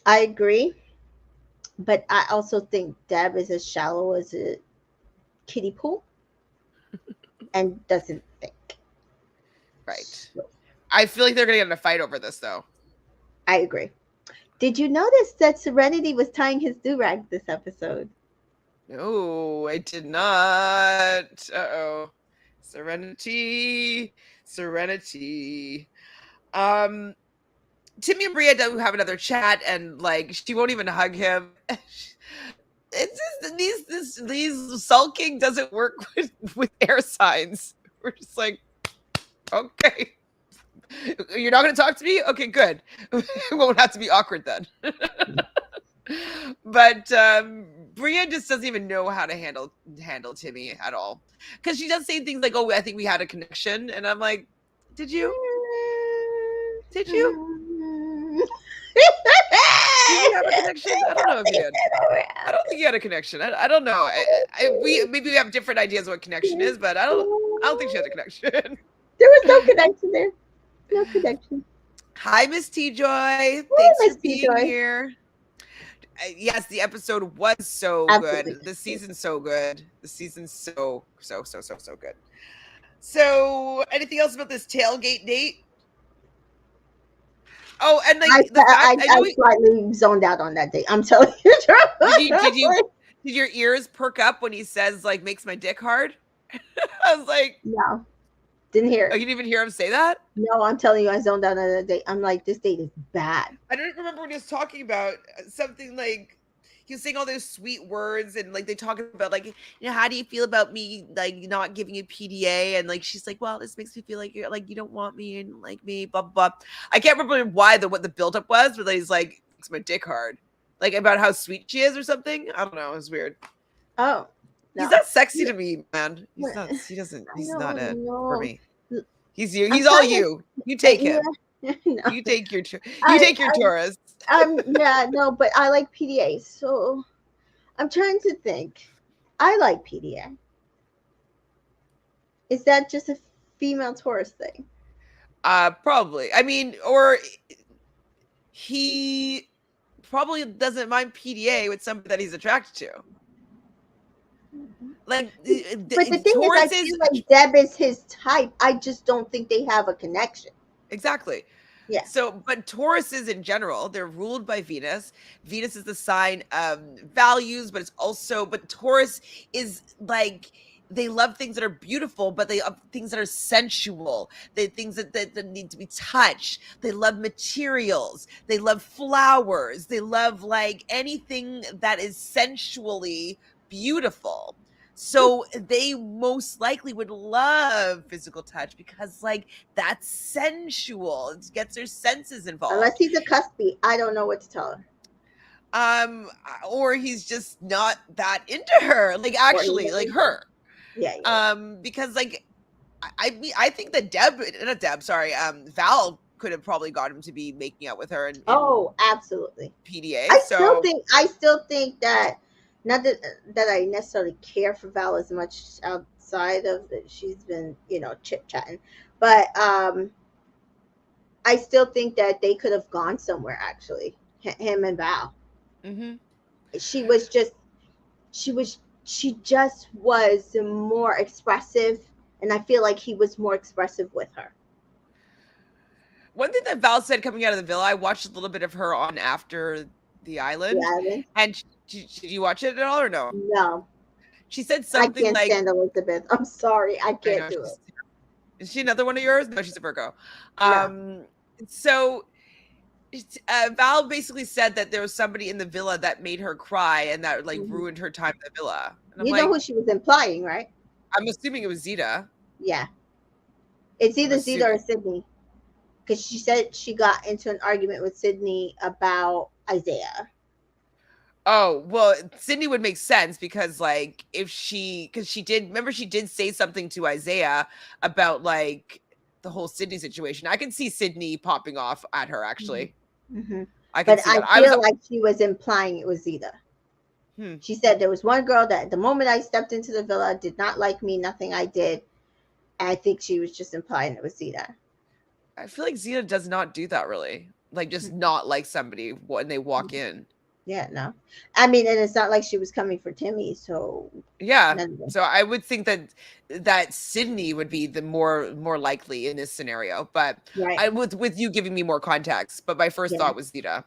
I agree, but I also think Deb is as shallow as a kiddie pool and doesn't think. Right. I feel like they're going to get in a fight over this, though. I agree. Did you notice that Serenity was tying his do-rag this episode? No, I did not. Uh-oh. Serenity. Timmy and Bria do have another chat, and like she won't even hug him. It's just these sulking doesn't work with air signs. We're just like, okay, you're not going to talk to me. Okay, good. It won't have to be awkward then. But Bria just doesn't even know how to handle Timmy at all, because she does say things like, "Oh, I think we had a connection," and I'm like, "Did you? Did you?" Did you have a connection? I don't know if you did. I don't think you had a connection. I don't know. We maybe we have different ideas of what connection is, but I don't think she had a connection. There was no connection there. No connection. Hi, Miss T Joy. Thanks Miss for being T-Joy. here. Yes, the episode was so Absolutely. good. The season's so good. The season's so good. So, anything else about this tailgate date? Oh, and like the fact I slightly zoned out on that date. I'm telling you. Did your ears perk up when he says like makes my dick hard? I was like, no, didn't hear oh, it. you didn't even hear him say that? No, I'm telling you, I zoned out on that date. I'm like, this date is bad. I don't remember what he was talking about. Something like he was saying all those sweet words, and like they talk about like, you know, how do you feel about me like not giving you PDA? And like she's like, well, this makes me feel like you're like you don't want me and like me, blah blah. I can't remember why what the buildup was, but he's like, it's my dick hard, like about how sweet she is or something. I don't know. It was weird. Oh, no. He's not sexy to me, man. He's not. He doesn't. He's not it for me. He's you. He's all you. You take him. No. You take your Taurus. Yeah, no, but I like PDA, so I'm trying to think. I like PDA. Is that just a female Taurus thing? Probably. I mean, or he probably doesn't mind PDA with somebody that he's attracted to. Like, but the thing is, I feel like Deb is his type. I just don't think they have a connection. Exactly. Yeah. So, but Tauruses in general, they're ruled by Venus. Venus is the sign of values, but it's also, but Taurus is like, they love things that are beautiful, but they love things that are sensual. They things that need to be touched. They love materials. They love flowers. They love like anything that is sensually beautiful. So they most likely would love physical touch because like that's sensual. It gets their senses involved. Unless he's a cuspy, I don't know what to tell her. Or he's just not that into her. Like actually, like her. Yeah. Because like I think that Val could have probably got him to be making out with her in absolutely. PDA. I still think that not that I necessarily care for Val as much outside of that she's been, chit chatting, but I still think that they could have gone somewhere actually, him and Val. Mm-hmm. She just was more expressive, and I feel like he was more expressive with her. One thing that Val said coming out of the villa, I watched a little bit of her on After the Island. And did you watch it at all or no? No. She said something I can't stand Elizabeth. I'm sorry. I can't do it. Is she another one of yours? No, she's a Virgo. No. So Val basically said that there was somebody in the villa that made her cry and that like Mhm. ruined her time in the villa. And I'm You know like, who she was implying, right? I'm assuming it was Zeta. Yeah, it's I'm either Zeta or assuming. Sydney, because she said she got into an argument with Sydney about Isaiah. Oh, well, Sydney would make sense because like if because she did remember she did say something to Isaiah about like the whole Sydney situation. I can see Sydney popping off at her actually. Mm-hmm. I can But see I that. I was feel like she was implying it was Zeta. hmm, She said there was one girl that the moment I stepped into the villa did not like me, nothing I did. I think she was just implying it was Zeta. I feel like Zeta does not do that really. Like just not like somebody when they walk in. Yeah, no. I mean, and it's not like she was coming for Timmy, so Yeah. none of them. So I would think that Sydney would be the more likely in this scenario, but Right. I with you giving me more context, but my first Yeah. thought was Zeta.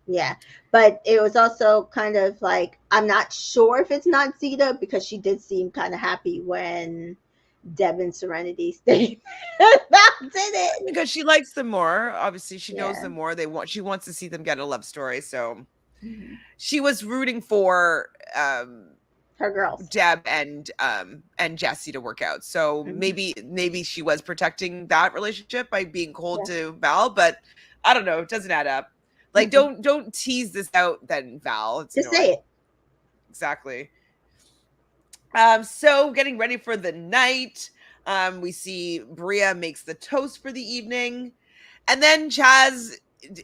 Yeah. But it was also kind of like, I'm not sure if it's not Zeta because she did seem kind of happy when Deb and Serenity stayed about did it. Because she likes them more. Obviously, she knows Yeah. them more. She wants to see them get a love story. So Mhm. she was rooting for Her girls. Deb and Jesse to work out. So Mhm. maybe she was protecting that relationship by being cold Yeah. to Val, but I don't know, it doesn't add up. Like Mm-mm. don't tease this out then, Val. It's Just say annoying. it. Exactly. So getting ready for the night. We see Bria makes the toast for the evening. And then Chaz,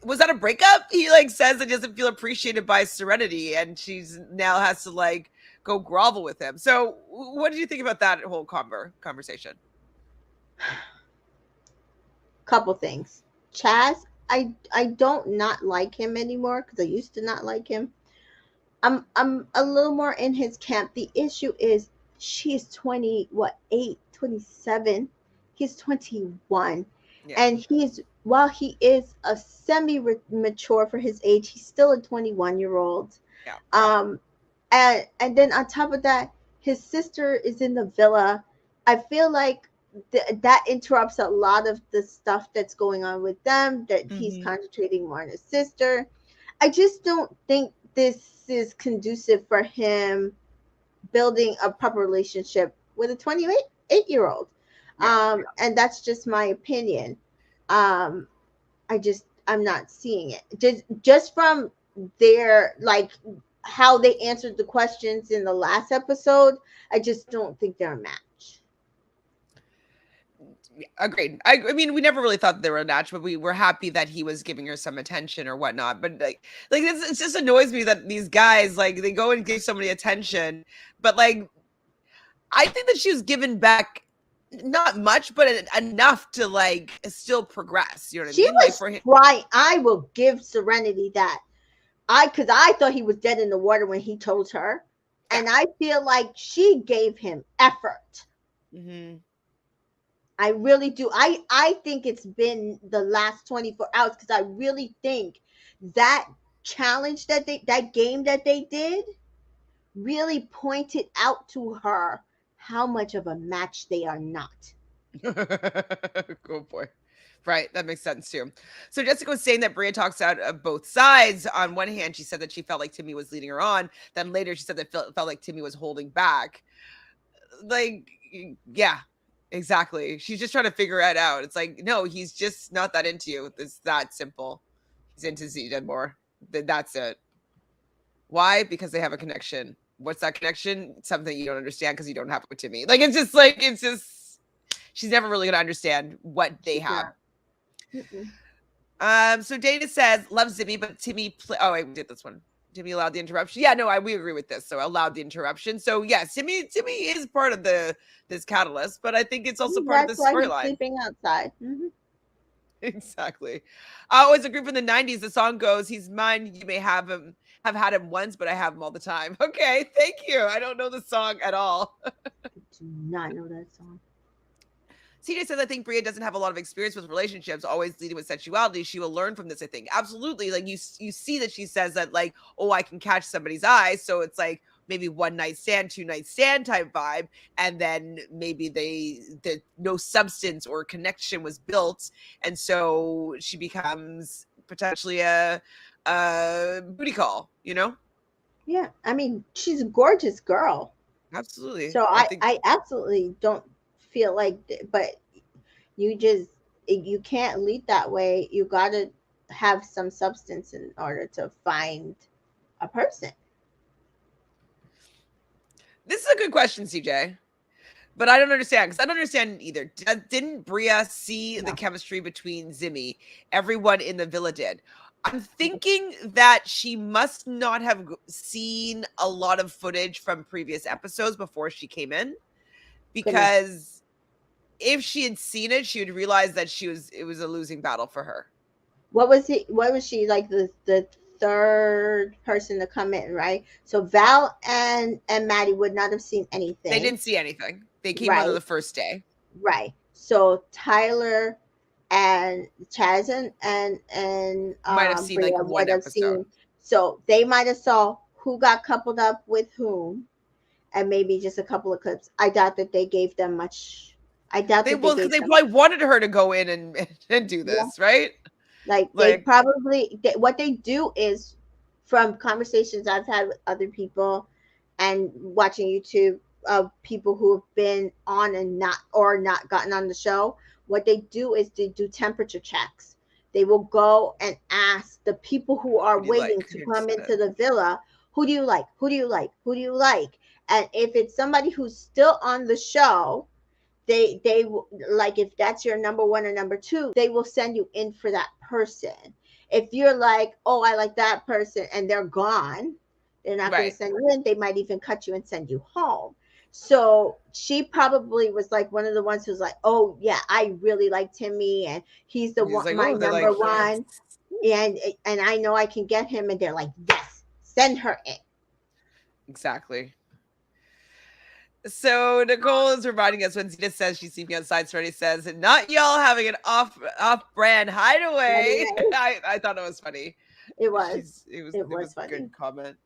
was that a breakup? He like says that he doesn't feel appreciated by Serenity, and she's now has to like go grovel with him. So, what did you think about that whole conversation? Couple things. Chaz, I don't not like him anymore because I used to not like him. I'm a little more in his camp. The issue is she's 20, what, 8, 27. He's 21. Yeah, And he's, while he is a semi mature for his age, he's still a 21-year-old. yeah, Um, and then on top of that, his sister is in the villa. I feel like that interrupts a lot of the stuff that's going on with them, that he's hmm concentrating more on his sister. I just don't think this is conducive for him building a proper relationship with a 28-year-old. yeah. And that's just my opinion. Um, I'm not seeing it. Just from their, like, how they answered the questions in the last episode, I just don't think they're a match. Agreed. I mean, we never really thought that they were a match, but we were happy that he was giving her some attention or whatnot. But like it just annoys me that these guys like they go and give somebody attention, but like I think that she was given back not much, but enough to like still progress. You know what I She mean? Like was for him, trying. I will give Serenity that. Because I thought he was dead in the water when he told her, yeah. and I feel like she gave him effort. Mm-hmm. I really do. I think it's been the last 24 hours because I really think that challenge that game that they did really pointed out to her how much of a match they are not. Good boy. Right, that makes sense too. So Jessica was saying that Bria talks out of both sides. On one hand, she said that she felt like Timmy was leading her on. Then later, she said that felt like Timmy was holding back. Like, yeah, exactly. She's just trying to figure it out. It's like, no, he's just not that into you. It's that simple. He's into Zeta more. That's it. Why? Because they have a connection. What's that connection? Something you don't understand because you don't have it with Timmy. It's just she's never really gonna understand what they She's have. not. Mm-mm. So Dana says loves Timmy, but Timmy oh wait, we did this one. Timmy allowed the interruption. Yeah, no, we agree with this. So allowed the interruption. So yes, Timmy is part of this catalyst, but I think it's also part of the That's why he's storyline. sleeping outside. Mm-hmm. Exactly. I always agree from the 90s. The song goes, he's mine. You may have had him once, but I have him all the time. Okay, thank you. I don't know the song at all. Do not know that song. CJ says, I think Bria doesn't have a lot of experience with relationships, always leading with sexuality. She will learn from this, I think. Absolutely. Like you see that she says that, like, oh, I can catch somebody's eye. So it's like maybe one night stand, two night stand type vibe. And then maybe no substance or connection was built. And so she becomes potentially a booty call, you know? Yeah, I mean, she's a gorgeous girl. Absolutely. So I think I absolutely don't feel like, but you just, you can't lead that way. You got to have some substance in order to find a person. this is a good question, CJ. But I don't understand because I don't understand either. Didn't Bria see the No. chemistry between Zimmy? Everyone in the villa did. I'm thinking that she must not have seen a lot of footage from previous episodes before she came in, Couldn't have. because if she had seen it, she would realize that it was a losing battle for her. What was he? What was she like? The third person to come in, right? So Val and Maddie would not have seen They anything, didn't see anything. They came on right? the first day. Right. So Tyler and Chaz and Might have seen like Bria one would have episode. seen. So they might have saw who got coupled up with whom, and maybe just a couple of clips. I doubt that they gave them much. I doubt They that they well, because gave they them. probably wanted her to go in and do Yeah. this, right? Like they Like, probably what they do is, from conversations I've had with other people and watching YouTube of people who have been on and not gotten on the show, what they do is they do temperature checks. They will go and ask the people who are who do you waiting like? to Who come do into the villa, who do you like? Who do you like? Who do you like? And if it's somebody who's still on the show, they like, if that's your number one or number two, they will send you in for that person. If you're like, oh, I like that person, and they're gone, they're not going to Right. send you in. They might even cut you and send you home. So she probably was like one of the ones who's like, oh yeah, I really like Timmy, and he's the He's one, like, my oh, they're like, number yes. one, and I know I can get him. And they're like, yes, send her in. Exactly. So Nicole is reminding us when Zeta says she's sleeping outside. Sarani says, "Not y'all having an off brand hideaway." Anyway, I thought it was funny. it was It was a good funny. comment.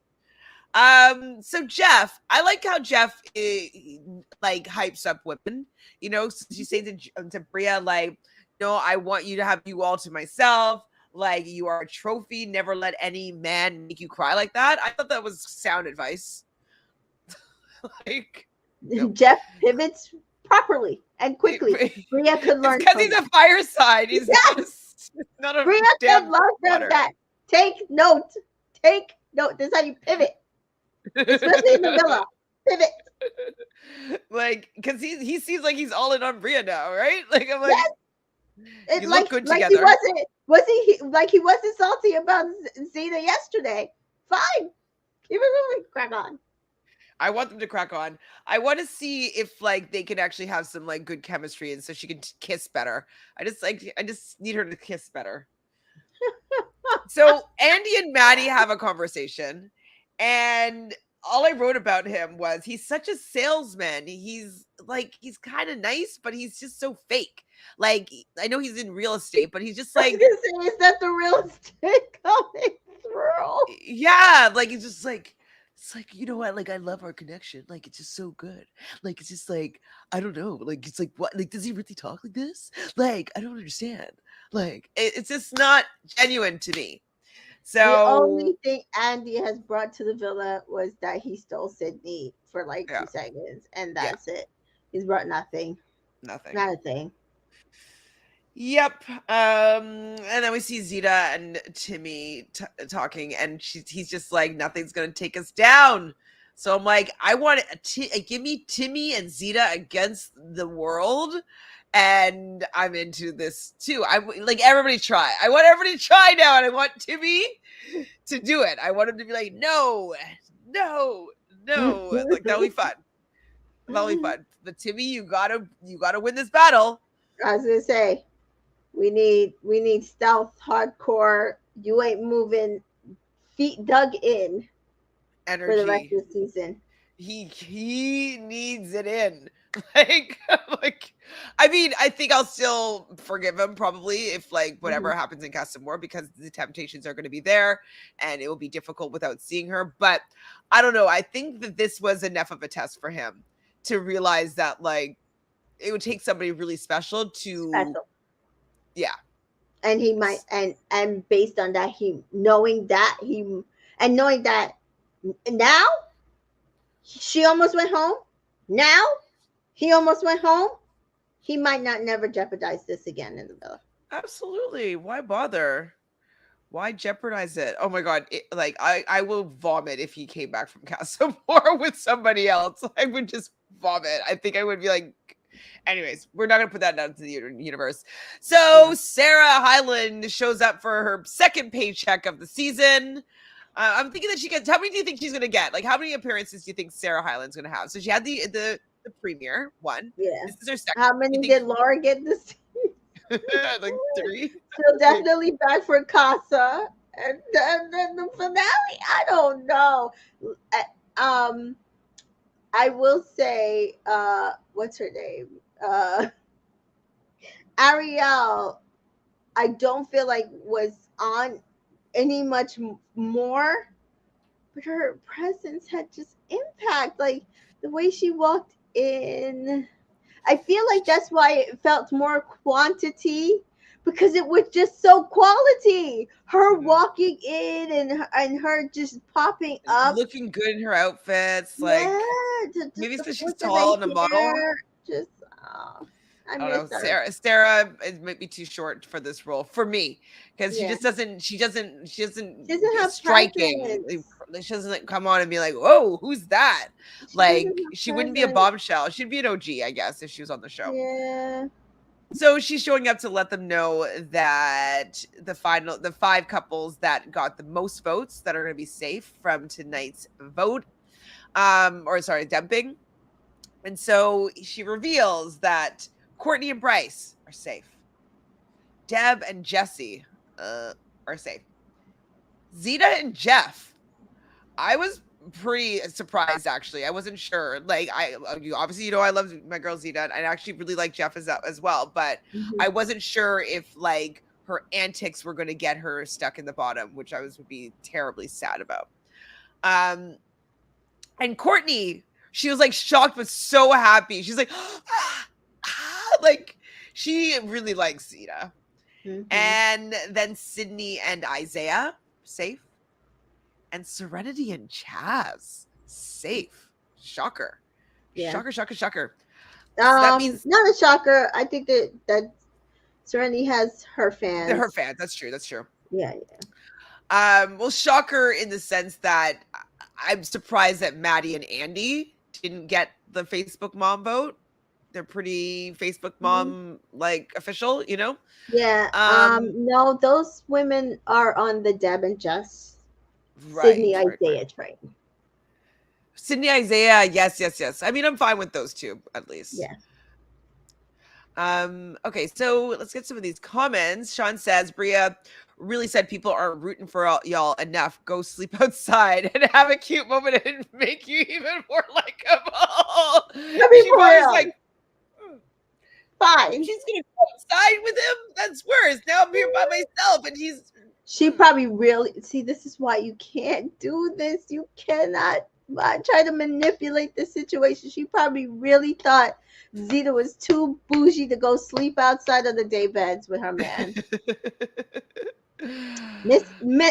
So Jeff, I like how Jeff like hypes up women. You know, she's saying to Bria, like, "No, I want you to have you all to myself. Like, you are a trophy. Never let any man make you cry like that." I thought that was sound advice. Like, no. Jeff pivots properly and quickly. Bria could It's learn because from he's it. a fireside. He's not Yes, not a Bria could damn learn from water. that. Take note. Take note. This is how you pivot, especially in the villa. Pivot. Like, because he seems like he's all in on Bria now, right? Like, I'm like, Yes, it you look good like he together. wasn't. Was like he wasn't salty about Zeta yesterday? Fine, keep it moving. Crack on. I want them to crack on. I want to see if like they can actually have some like good chemistry, and so she can kiss better. I just need her to kiss better. So Andy and Maddie have a conversation, and all I wrote about him was he's such a salesman. He's kind of nice, but he's just so fake. Like, I know he's in real estate, but he's just I was like, gonna say, is that the real estate coming through? yeah, like it's just like, it's like, you know what, like I love our connection. Like it's just so good. Like it's just like, I don't know. Like it's like, what, like does he really talk like this? Like I don't understand. Like it's just not genuine to me. The So only thing Andy has brought to the villa was that he stole Sydney for like yeah, 2 seconds, and yeah, that's it. He's brought nothing, nothing. not a thing. Yep. And then we see Zeta and Timmy talking, and he's just like, nothing's gonna take us down. So I'm like, I want give me Timmy and Zeta against the world, and I'm into this too. I like everybody try. I want everybody to try now, and I want Timmy to do it. I want him to be like, no, no, no. Like that'll be fun. That'll be fun. But Timmy, you gotta win this battle. I was gonna say, we need stealth hardcore. You ain't moving, feet dug in for the rest Energy. of the season. He needs it in. Like, like, I mean, I think I'll still forgive him probably if like whatever Mhm. happens in Casa More, because the temptations are going to be there and it will be difficult without seeing her. But I don't know. I think that this was enough of a test for him to realize that like it would take somebody really special to, Special. yeah, And he might, and based on that, he knowing that he and knowing that now she almost went home. Now he almost went home. He might not never jeopardize this again in the villa. Absolutely. Why bother? Why jeopardize it? Oh my god! Like I will vomit if he came back from Casa Amor with somebody else. I would just vomit. I think I would be like. Anyways, we're not gonna put that out to the universe. So Yeah. Sarah Hyland shows up for her second paycheck of the season. I'm thinking that she gets. How many do you think she's gonna get? Like, how many appearances do you think Sarah Hyland's gonna have? So she had the premiere one. Yeah. This is her second. How You many think did Laura get this? like three? She'll definitely back for Casa, and then the finale. I don't know. Um, I will say, what's her name? Ariel. I don't feel like was on any much more, but her presence had just impact. Like the way she walked in, I feel like that's why it felt more quantity, because it was just so quality. Her Mhm. walking in and her just popping up. Looking good in her outfits, Yeah, like just maybe it's the because she's flick of tall and a the model. hair. Just, oh, I I don't miss know. her. Sarah it might be too short for this role for me because she Yeah, just doesn't. She doesn't she doesn't get have striking. presence. She doesn't like, come on and be like, "Whoa, who's that?" She doesn't Like have she wouldn't be a presence. bombshell. She'd be an OG, I guess, if she was on the show. Yeah, So she's showing up to let them know that the five couples that got the most votes that are going to be safe from tonight's vote, or sorry, dumping. And so she reveals that Courtney and Bryce are safe. Deb and Jesse are safe. Zeta and Jeff. I was pretty surprised actually. I wasn't sure. Like you obviously I love my girl Zeta, and I actually really like Jeff as well. But hmm I wasn't sure if like her antics were going to get her stuck in the bottom, which would be terribly sad about. Um, and Courtney, she was like shocked but so happy. She's like, like she really likes Zeta. hmm And then Sydney and Isaiah, safe. And Serenity and Chaz, safe. Shocker. yeah. Shocker, shocker, shocker. So that means Not a shocker. I think that Serenity has her they're her fans. fans. That's true. That's true. Yeah, yeah. Well, shocker in the sense that I'm surprised that Maddie and Andy didn't get the Facebook mom vote. They're pretty Facebook Mhm. mom like official. Yeah. Um, No, those women are on the Deb and Jess, Sydney, right, right, right. Isaiah train. Sydney, Isaiah, yes, yes, yes. I mean, I'm fine with those two at least. Yeah. Okay, so let's get some of these comments. Sean says, Bria really said people aren't rooting for y'all enough. Go sleep outside and have a cute moment and make you even more likable. I mean, She for probably was real. like, "Hmm, if Fine. she's gonna go outside with him, that's worse. Now I'm here by myself and he's She probably really see. This is why you can't do this. You cannot try to manipulate the situation. She probably really thought Zeta was too bougie to go sleep outside of the day beds with her man.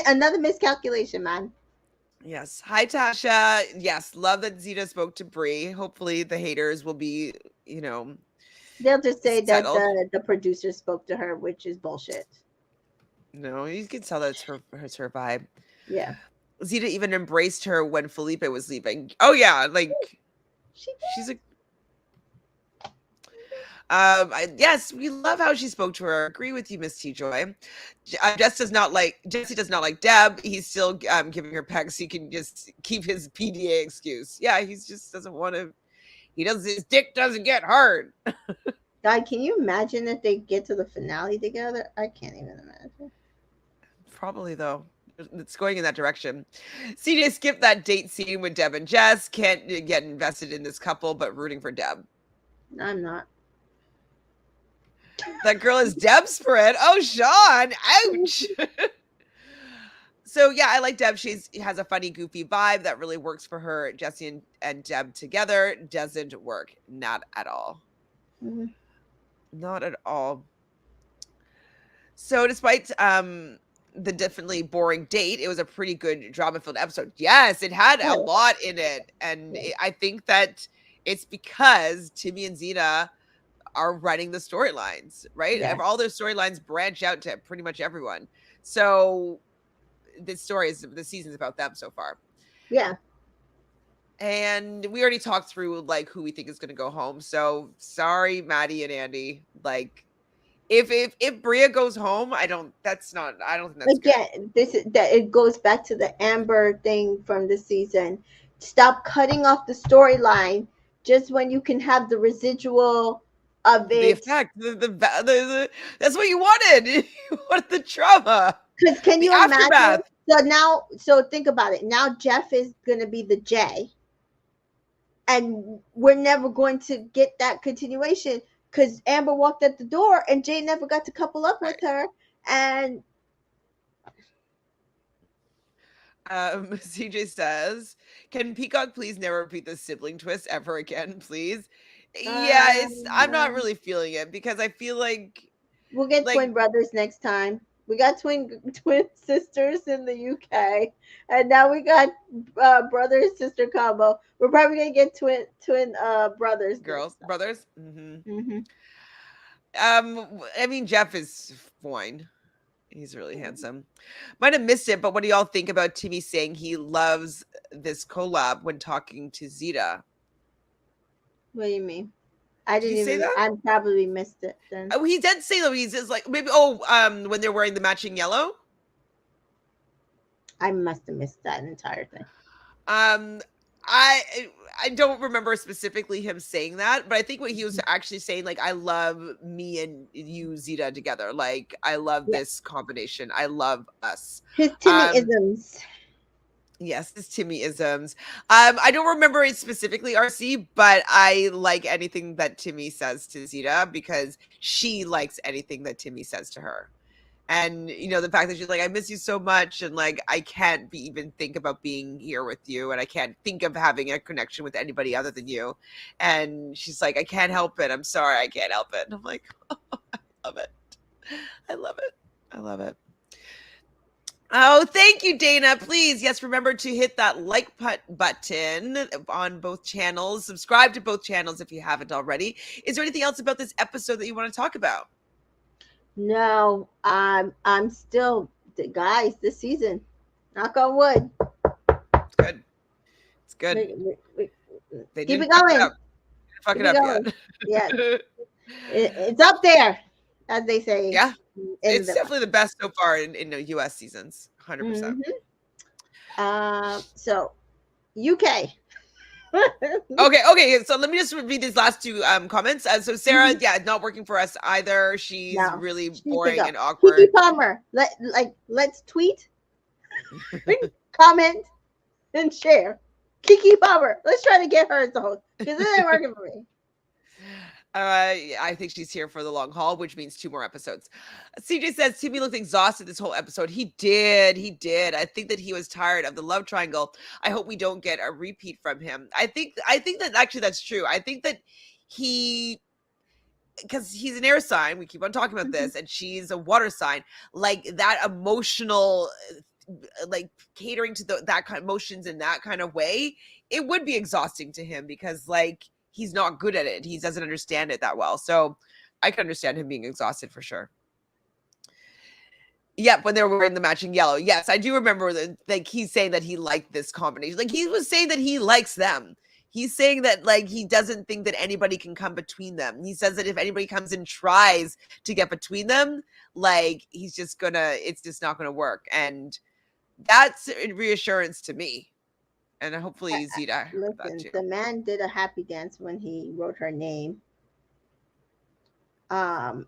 Another miscalculation, man. Yes. Hi, Tasha. Yes, love that Zeta spoke to Brie. Hopefully the haters will be, you know, They'll just say that settled. the producer spoke to her, which is bullshit. No, you can tell that it's her vibe. Yeah, Zeta even embraced her when Felipe was leaving. Oh yeah, like she she's did. a yes, we love how she spoke to her. Agree with you, Miss T Joy. Jesse does not like Deb. He's still giving her pegs so he can just keep his PDA excuse. Yeah, he just doesn't want to. He does his dick doesn't get hard. God, can you imagine if they get to the finale together? I can't even imagine. Probably though. It's going in that direction. CJ skipped that date scene with Deb and Jess. Can't get invested in this couple, but rooting for Deb. I'm not. That girl is Deb spread. Oh, Sean. Ouch. So yeah, I like Deb. She has a funny, goofy vibe that really works for her. Jesse and Deb together doesn't work. Not at all. Mhm. Not at all. So despite the definitely boring date, it was a pretty good drama filled episode. Yes, it had a Oh, lot in it, and yeah, I think that it's because Timmy and Zena are running the storylines, right? yeah, All their storylines branch out to pretty much everyone. So the season's about them so far. yeah. And we already talked through like who we think is going to go home. So sorry, Maddie and Andy. Like if Bria goes home, I don't think that's good. Again, that it goes back to the Amber thing from the season. Stop cutting off the storyline just when you can have the residual of The it. effect, that's what you wanted. You wanted the drama, Because can the you aftermath. imagine? So now, so think about it. Now Jeff is going to be the J, and we're never going to get that continuation because Amber walked at the door and Jay never got to couple up with Right. her. And CJ says, "Can Peacock please never repeat the sibling twist ever again, please?" Yeah, I'm not um, really feeling it because I feel we'll get like twin brothers next time. We got twin sisters in the UK, and now we got brother and sister combo. We're probably gonna get twin brothers next girls, brothers. Hmm. time. Hmm. I mean, Jeff is fine. He's really handsome. Might have missed it, but what do y'all think about Timmy saying he loves this collab when talking to Zeta? What do you mean? I Did he didn't say even. that? I probably missed it then. Oh, he did say though. He's just like maybe. When they're wearing the matching yellow. I must have missed that entire thing. Um, I I don't remember specifically him saying that, but I think what he was actually saying, like, I love me and you, Zeta, together. Like, I love Yeah, this combination. I love us. his Timmy Um, isms. yes, this Timmy isms. I don't remember it specifically, RC, but I like anything that Timmy says to Zeta because she likes anything that Timmy says to her. And the fact that she's like, I miss you so much, and like I can't even think about being here with you, and I can't think of having a connection with anybody other than you. And she's like, I can't help it, I'm sorry, I can't help it. And I'm like, oh, I love it. I love it. I love it. Oh, thank you, Dana. Please, yes, remember to hit that like button on both channels. Subscribe to both channels if you haven't already. Is there anything else about this episode that you want to talk about? No, I'm still the guys this season. Knock on wood. It's good. It's good. We They keep didn't it fuck it going. up. Fuck Keep it it up going. yet. Yeah, it's up there, as they say Yeah, in it's the. definitely the best so far in the US seasons, 100%. Mm-hmm. So UK. Okay, so let me just read these last two comments. So Sarah, Mhm. yeah, not working for us either. She's No, really she needs to boring go. and Kiki awkward. Palmer. Let's tweet, comment, and share. Kiki Palmer. Let's try to get her as the host because it ain't working for me. I think she's here for the long haul, which means 2 more episodes. CJ says Timmy looked exhausted this whole episode. He did. He did. I think that he was tired of the love triangle. I hope we don't get a repeat from him. I think that actually that's true. I think that he because he's an air sign. We keep on talking about Mhm. this, and she's a water sign. Like that emotional, like catering to that kind of emotions in that kind of way, it would be exhausting to him because like he's not good at it. He doesn't understand it that well. So I can understand him being exhausted for sure. Yep, when they were wearing the matching yellow. Yes, I do remember that. Like he's saying that he liked this combination. Like he was saying that he likes them. He's saying that like he doesn't think that anybody can come between them. He says that if anybody comes and tries to get between them, like it's just not gonna work. And that's a reassurance to me. And hopefully Zeta heard that Listen, too. the man did a happy dance when he wrote her name. Um,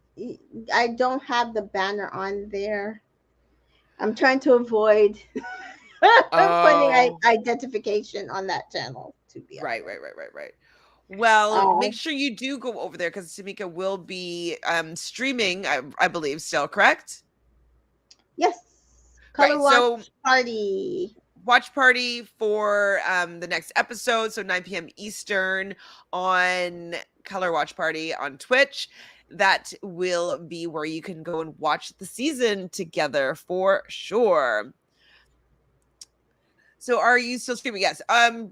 I don't have the banner on there. I'm trying to avoid putting Oh, identification on that channel. To be right, honest. right, right, right, right. Well, Uh, make sure you do go over there because Tamika will be streaming, I believe, still, correct? yes, Color Right. So Watch Party. watch party for the next episode, so 9 p.m. Eastern on Color Watch Party on Twitch. that will be where you can go and watch the season together for sure. So are you still streaming? Yes.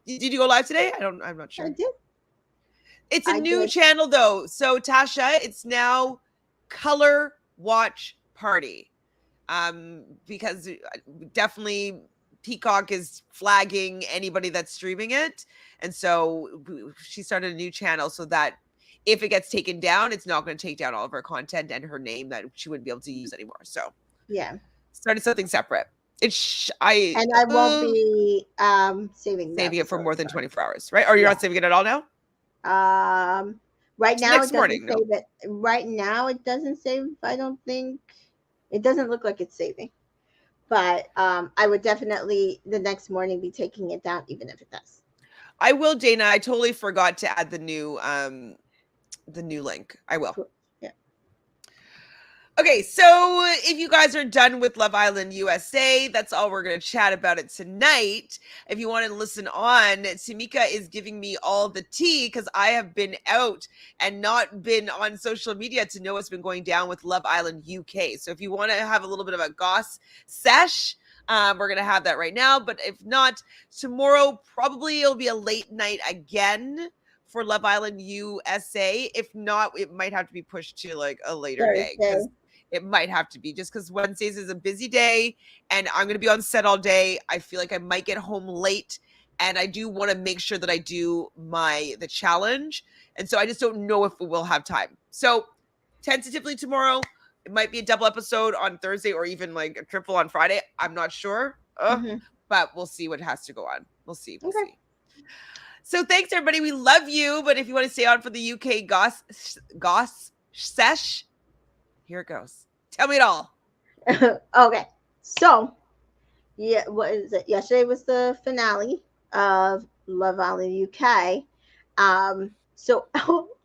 Did you go live today? I'm not I sure. did. It's a I new did. channel though. So Tasha, it's now Color Watch Party. Because definitely Peacock is flagging anybody that's streaming it. And so she started a new channel so that if it gets taken down, it's not going to take down all of her content and her name that she wouldn't be able to use anymore. So Yeah. started something separate. I And I won't be saving the saving it for more episodes. than 24 hours, right? Or you're Yeah. not saving it at all now? Right now it Next doesn't morning, no. save it. Right now it doesn't save. I don't think it doesn't look like it's saving. But I would definitely the next morning be taking it down, even if it does. I will, Dana. I totally forgot to add the new link. I will. Cool. Yeah. Okay, so if you guys are done with Love Island USA, that's all we're going to chat about it tonight. If you want to listen on, Tamika is giving me all the tea because I have been out and not been on social media to know what's been going down with Love Island UK. So if you want to have a little bit of a goss sesh, we're going to have that right now. But if not, tomorrow probably it'll be a late night again for Love Island USA. If not, it might have to be pushed to like a later day Thursday. because it might have to be just because Wednesdays is a busy day and I'm going to be on set all day. I feel like I might get home late and I do want to make sure that I do the challenge. And so I just don't know if we will have time. So tentatively tomorrow, it might be a double episode on Thursday or even like a triple on Friday. I'm not sure. Mm-hmm. But we'll see what has to go on. We'll see. We'll Okay. see. So thanks everybody. We love you. But if you want to stay on for the UK goss sesh, here it goes. Tell me it all. Okay. So, yeah, what is it? Yesterday was the finale of Love Island UK. So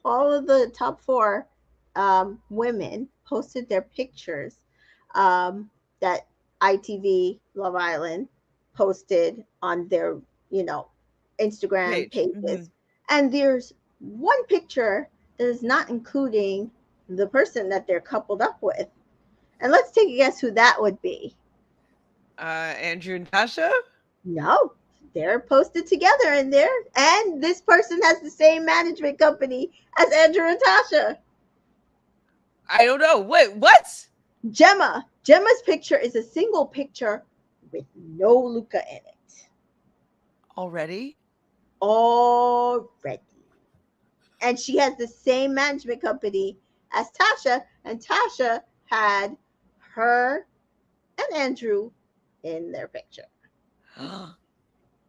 all of the top four women posted their pictures that ITV Love Island posted on their, you know, Instagram Page. Mm-hmm. pages. And there's one picture that is not including the person that they're coupled up with. And let's take a guess who that would be. Andrew and Tasha? No, they're posted together in there. And this person has the same management company as Andrew and Tasha. I don't know. Wait, what? Gemma. Gemma's picture is a single picture with no Luca in it. Already? Already. And she has the same management company as Tasha. And Tasha had her and Andrew in their picture.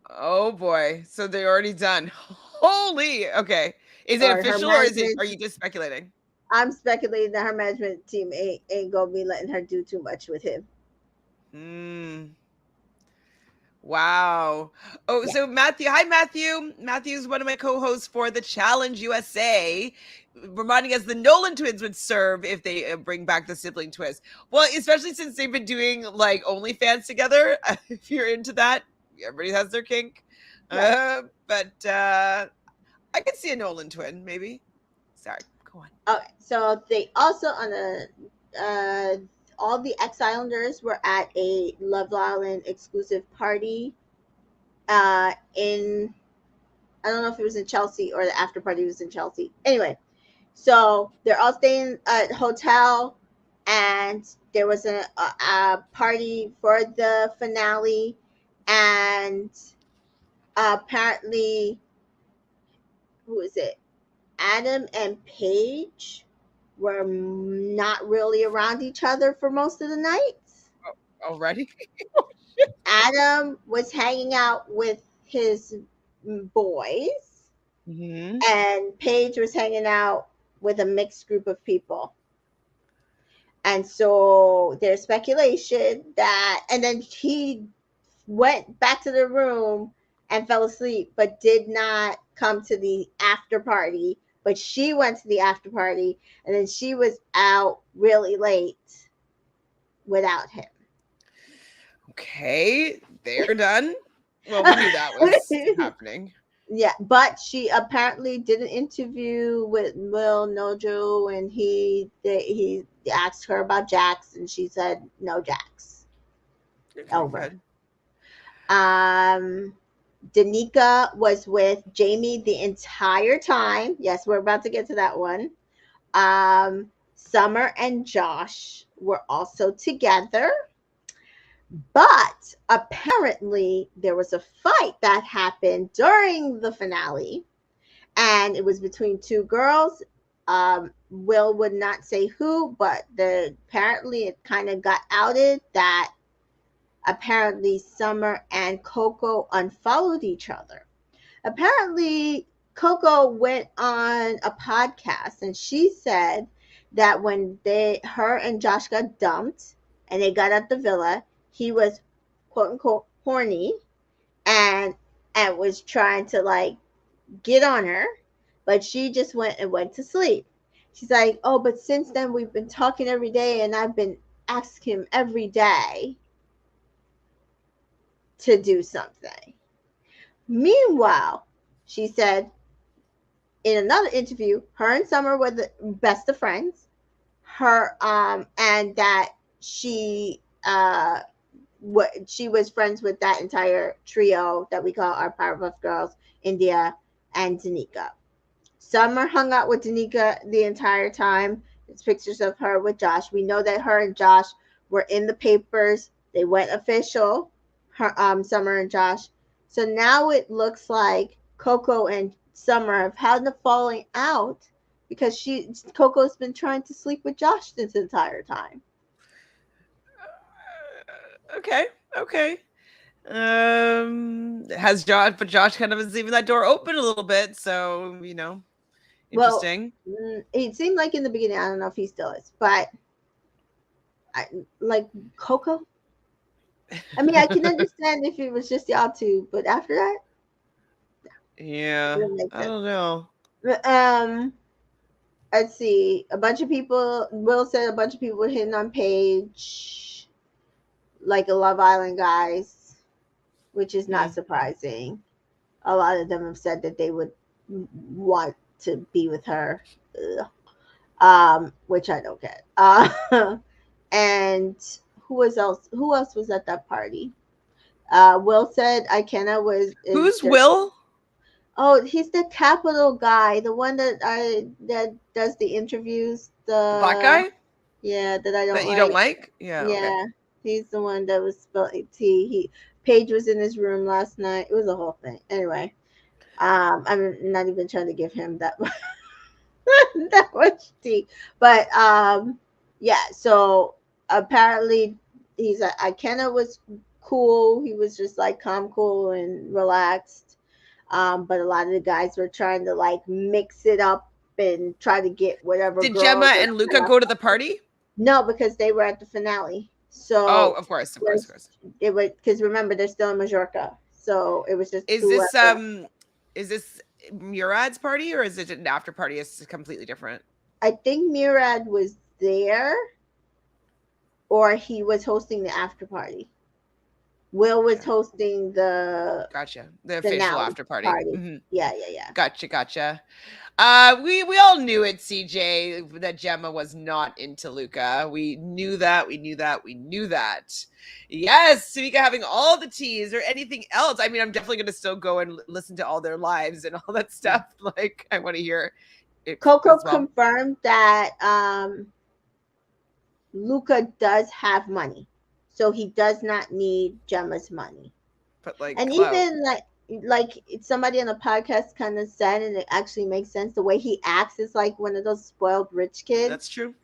Oh boy. So they're already done. Holy. Okay. Is it Or her official or are management. you just speculating? I'm speculating that her management team ain't gonna be letting her do too much with him. Wow. Oh, Yeah. so Matthew. Hi, Matthew. Matthew's one of my co-hosts for the Challenge USA, reminding us the Nolan twins would serve if they bring back the sibling twist. Well, especially since they've been doing like OnlyFans together. If you're into that, everybody has their kink. Right. But I could see a Nolan twin, maybe. Sorry, go on. Okay. So they also on a all the ex Islanders were at a Love Island exclusive party in I don't know if it was in Chelsea or the after party was in Chelsea. Anyway, so they're all staying at a hotel, and there was a party for the finale, and apparently, who is it? Adam and Paige were not really around each other for most of the nights. Already? Adam was hanging out with his boys, Mm-hmm. and Paige was hanging out with a mixed group of people. And so there's speculation that, and then he went back to the room and fell asleep, but did not come to the after party. But she went to the after party, and then she was out really late without him. Okay, they're done. Well, we knew that was happening. Yeah, but she apparently did an interview with Will Nojo, and he asked her about Jax, and she said no Jax. Okay, Over. good. Danica was with Jamie the entire time. Yes, we're about to get to that one. Summer and Josh were also together, but apparently there was a fight that happened during the finale, and it was between two girls. Will would not say who, but apparently it kind of got outed that apparently Summer and Coco unfollowed each other. Apparently, Coco went on a podcast and she said that when her and Josh got dumped and they got at the villa, he was quote unquote horny and was trying to like get on her, but she just went to sleep. She's like, oh, but since then we've been talking every day and I've been asking him every day to do something. Meanwhile, she said in another interview, her and Summer were the best of friends. And that she was friends with that entire trio that we call our Powerpuff Girls, India and Danica. Summer hung out with Danica the entire time. There's pictures of her with Josh. We know that her and Josh were in the papers. They went official. Summer and Josh. So now it looks like Coco and Summer have had the falling out because Coco's been trying to sleep with Josh this entire time. Okay, okay. Has Josh, but Josh kind of is leaving that door open a little bit, so Well, interesting. it seemed like in the beginning. I don't know if he still is, but like Coco. I mean, I can understand if it was just y'all two, but after that, it Yeah, didn't make I sense. don't know. Um, let's see. A bunch of people. Will said a bunch of people were hitting on Paige, like a Love Island guys, which is not Hmm. surprising. A lot of them have said that they would want to be with her. Ugh. Which I don't get. And who else was at that party? Will said Ikenna was is Who's just Will? oh, he's the capital guy, the one that does the interviews. The black guy Yeah, that I don't that you don't like. like? Yeah. Okay. Yeah, he's the one that was spelled T. Paige was in his room last night. It was a whole thing. Anyway, I'm not even trying to give him that that much tea, but yeah. So apparently, Ikenna was cool. He was just like calm, cool, and relaxed. But a lot of the guys were trying to like mix it up and try to get whatever Did girl Gemma they and Luca had. go to the party? No, because they were at the finale. Oh, So of course, of course, of was course. it was because remember they're still in Majorca, so it was just Is this whoever. is this Murad's party or is it an after party? It's completely different. I think Murad was there, or he was hosting the after party. Will was Okay, hosting the gotcha. The official finale after party. party. Hmm. Yeah, yeah, yeah. Gotcha, gotcha. We all knew it, CJ, that Gemma was not into Luca. We knew that. We knew that. We knew that. Yes, Tamika having all the teas or anything else. I mean, I'm definitely gonna still go and listen to all their lives and all that stuff. Like, I want to hear it Coco as well. confirmed that Luca does have money, so he does not need Gemma's money. But like And clout. even like somebody on the podcast kind of said, and it actually makes sense. The way he acts is like one of those spoiled rich kids That's true.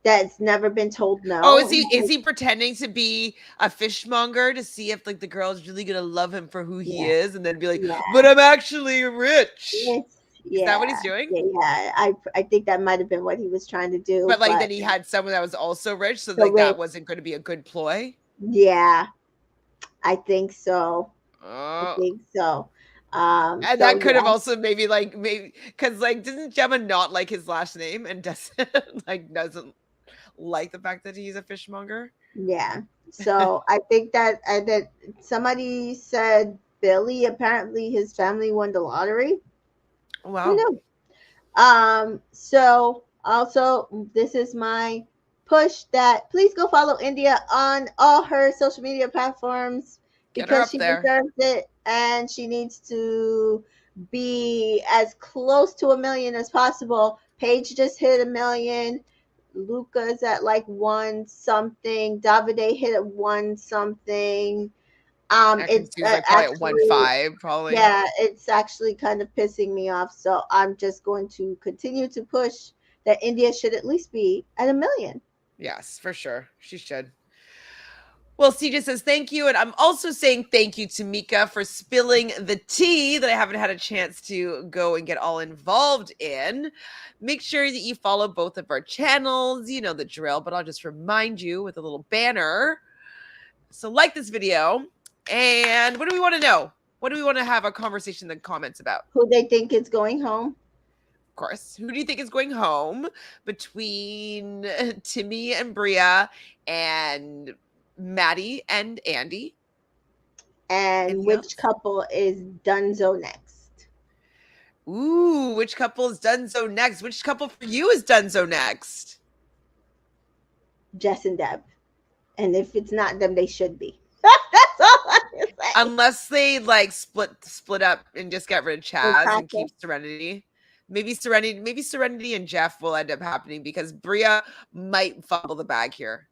that's never been told Oh, no. is he pretending to be a fishmonger to see if like the girl's really gonna love him for who he Yeah, is and then be like, yeah, but I'm actually rich? yes, Is that yeah, what he's doing? yeah, yeah. I think that might have been what he was trying to do, But like but then he had someone that was also rich, so so like that rich. wasn't going to be a good ploy. Yeah, I think so. I Oh, think so. and So that could have yeah, also maybe because like doesn't Gemma not like his last name and doesn't doesn't like the fact that he's a fishmonger? yeah. So I think that somebody said Billy, apparently his family won the lottery. Who Wow. knew? So also this is my push that please go follow India on all her social media platforms Get her because up she there. deserves it and she needs to be as close to 1 million as possible. Paige just hit 1 million. Luca's at like one something. Davide hit at one something. It's Atkins like probably at one actually five, probably. yeah, it's actually kind of pissing me off. So I'm just going to continue to push that India should at least be at 1 million. Yes, for sure. She should. Well, CJ says thank you. And I'm also saying thank you to Mika for spilling the tea that I haven't had a chance to go and get all involved in. Make sure that you follow both of our channels. You know the drill, but I'll just remind you with a little banner. So, like this video. And what do we want to know? What do we want to have a conversation in the comments about? Who they think is going home Of course. Who do you think is going home between Timmy and Bria and Maddie and Andy? and Anything which else? couple is Dunzo next? Ooh, which couple is Dunzo next? Which couple for you is Dunzo next? Jess and Deb. And if it's not them, they should be. That's all I can say. Unless they like split up and just get rid of And Chaz and Tasha. keep Serenity. Maybe Serenity and Jeff will end up happening because Bria might fumble the bag here.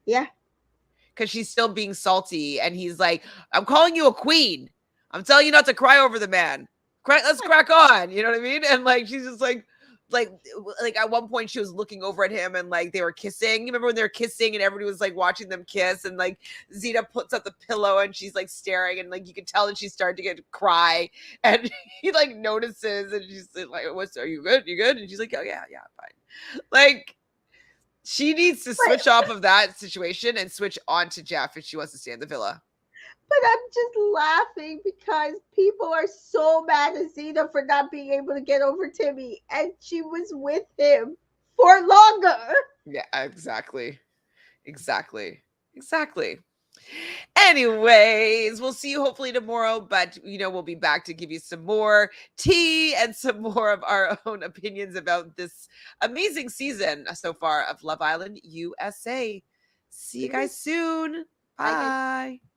Yeah. Because she's still being salty and he's like, I'm calling you a queen. I'm telling you not to cry over the man. Let's crack on. You know what I mean? And like she's just like at one point she was looking over at him and like they were kissing. You remember when they were kissing and everybody was like watching them kiss and like Zeta puts up the pillow and she's like staring and like you could tell that she started to get to cry and he like notices and she's like, "What's? Are you good? You good?" And she's like, "Oh yeah, fine." Like she needs to But switch off of that situation and switch on to Jeff if she wants to stay in the villa. but I'm just laughing because people are so mad at Zeta for not being able to get over Timmy, and she was with him for longer. Yeah, exactly. Exactly. Exactly. Anyways, we'll see you hopefully tomorrow, but we'll be back to give you some more tea and some more of our own opinions about this amazing season so far of Love Island USA. See you guys soon. Bye, guys. Bye.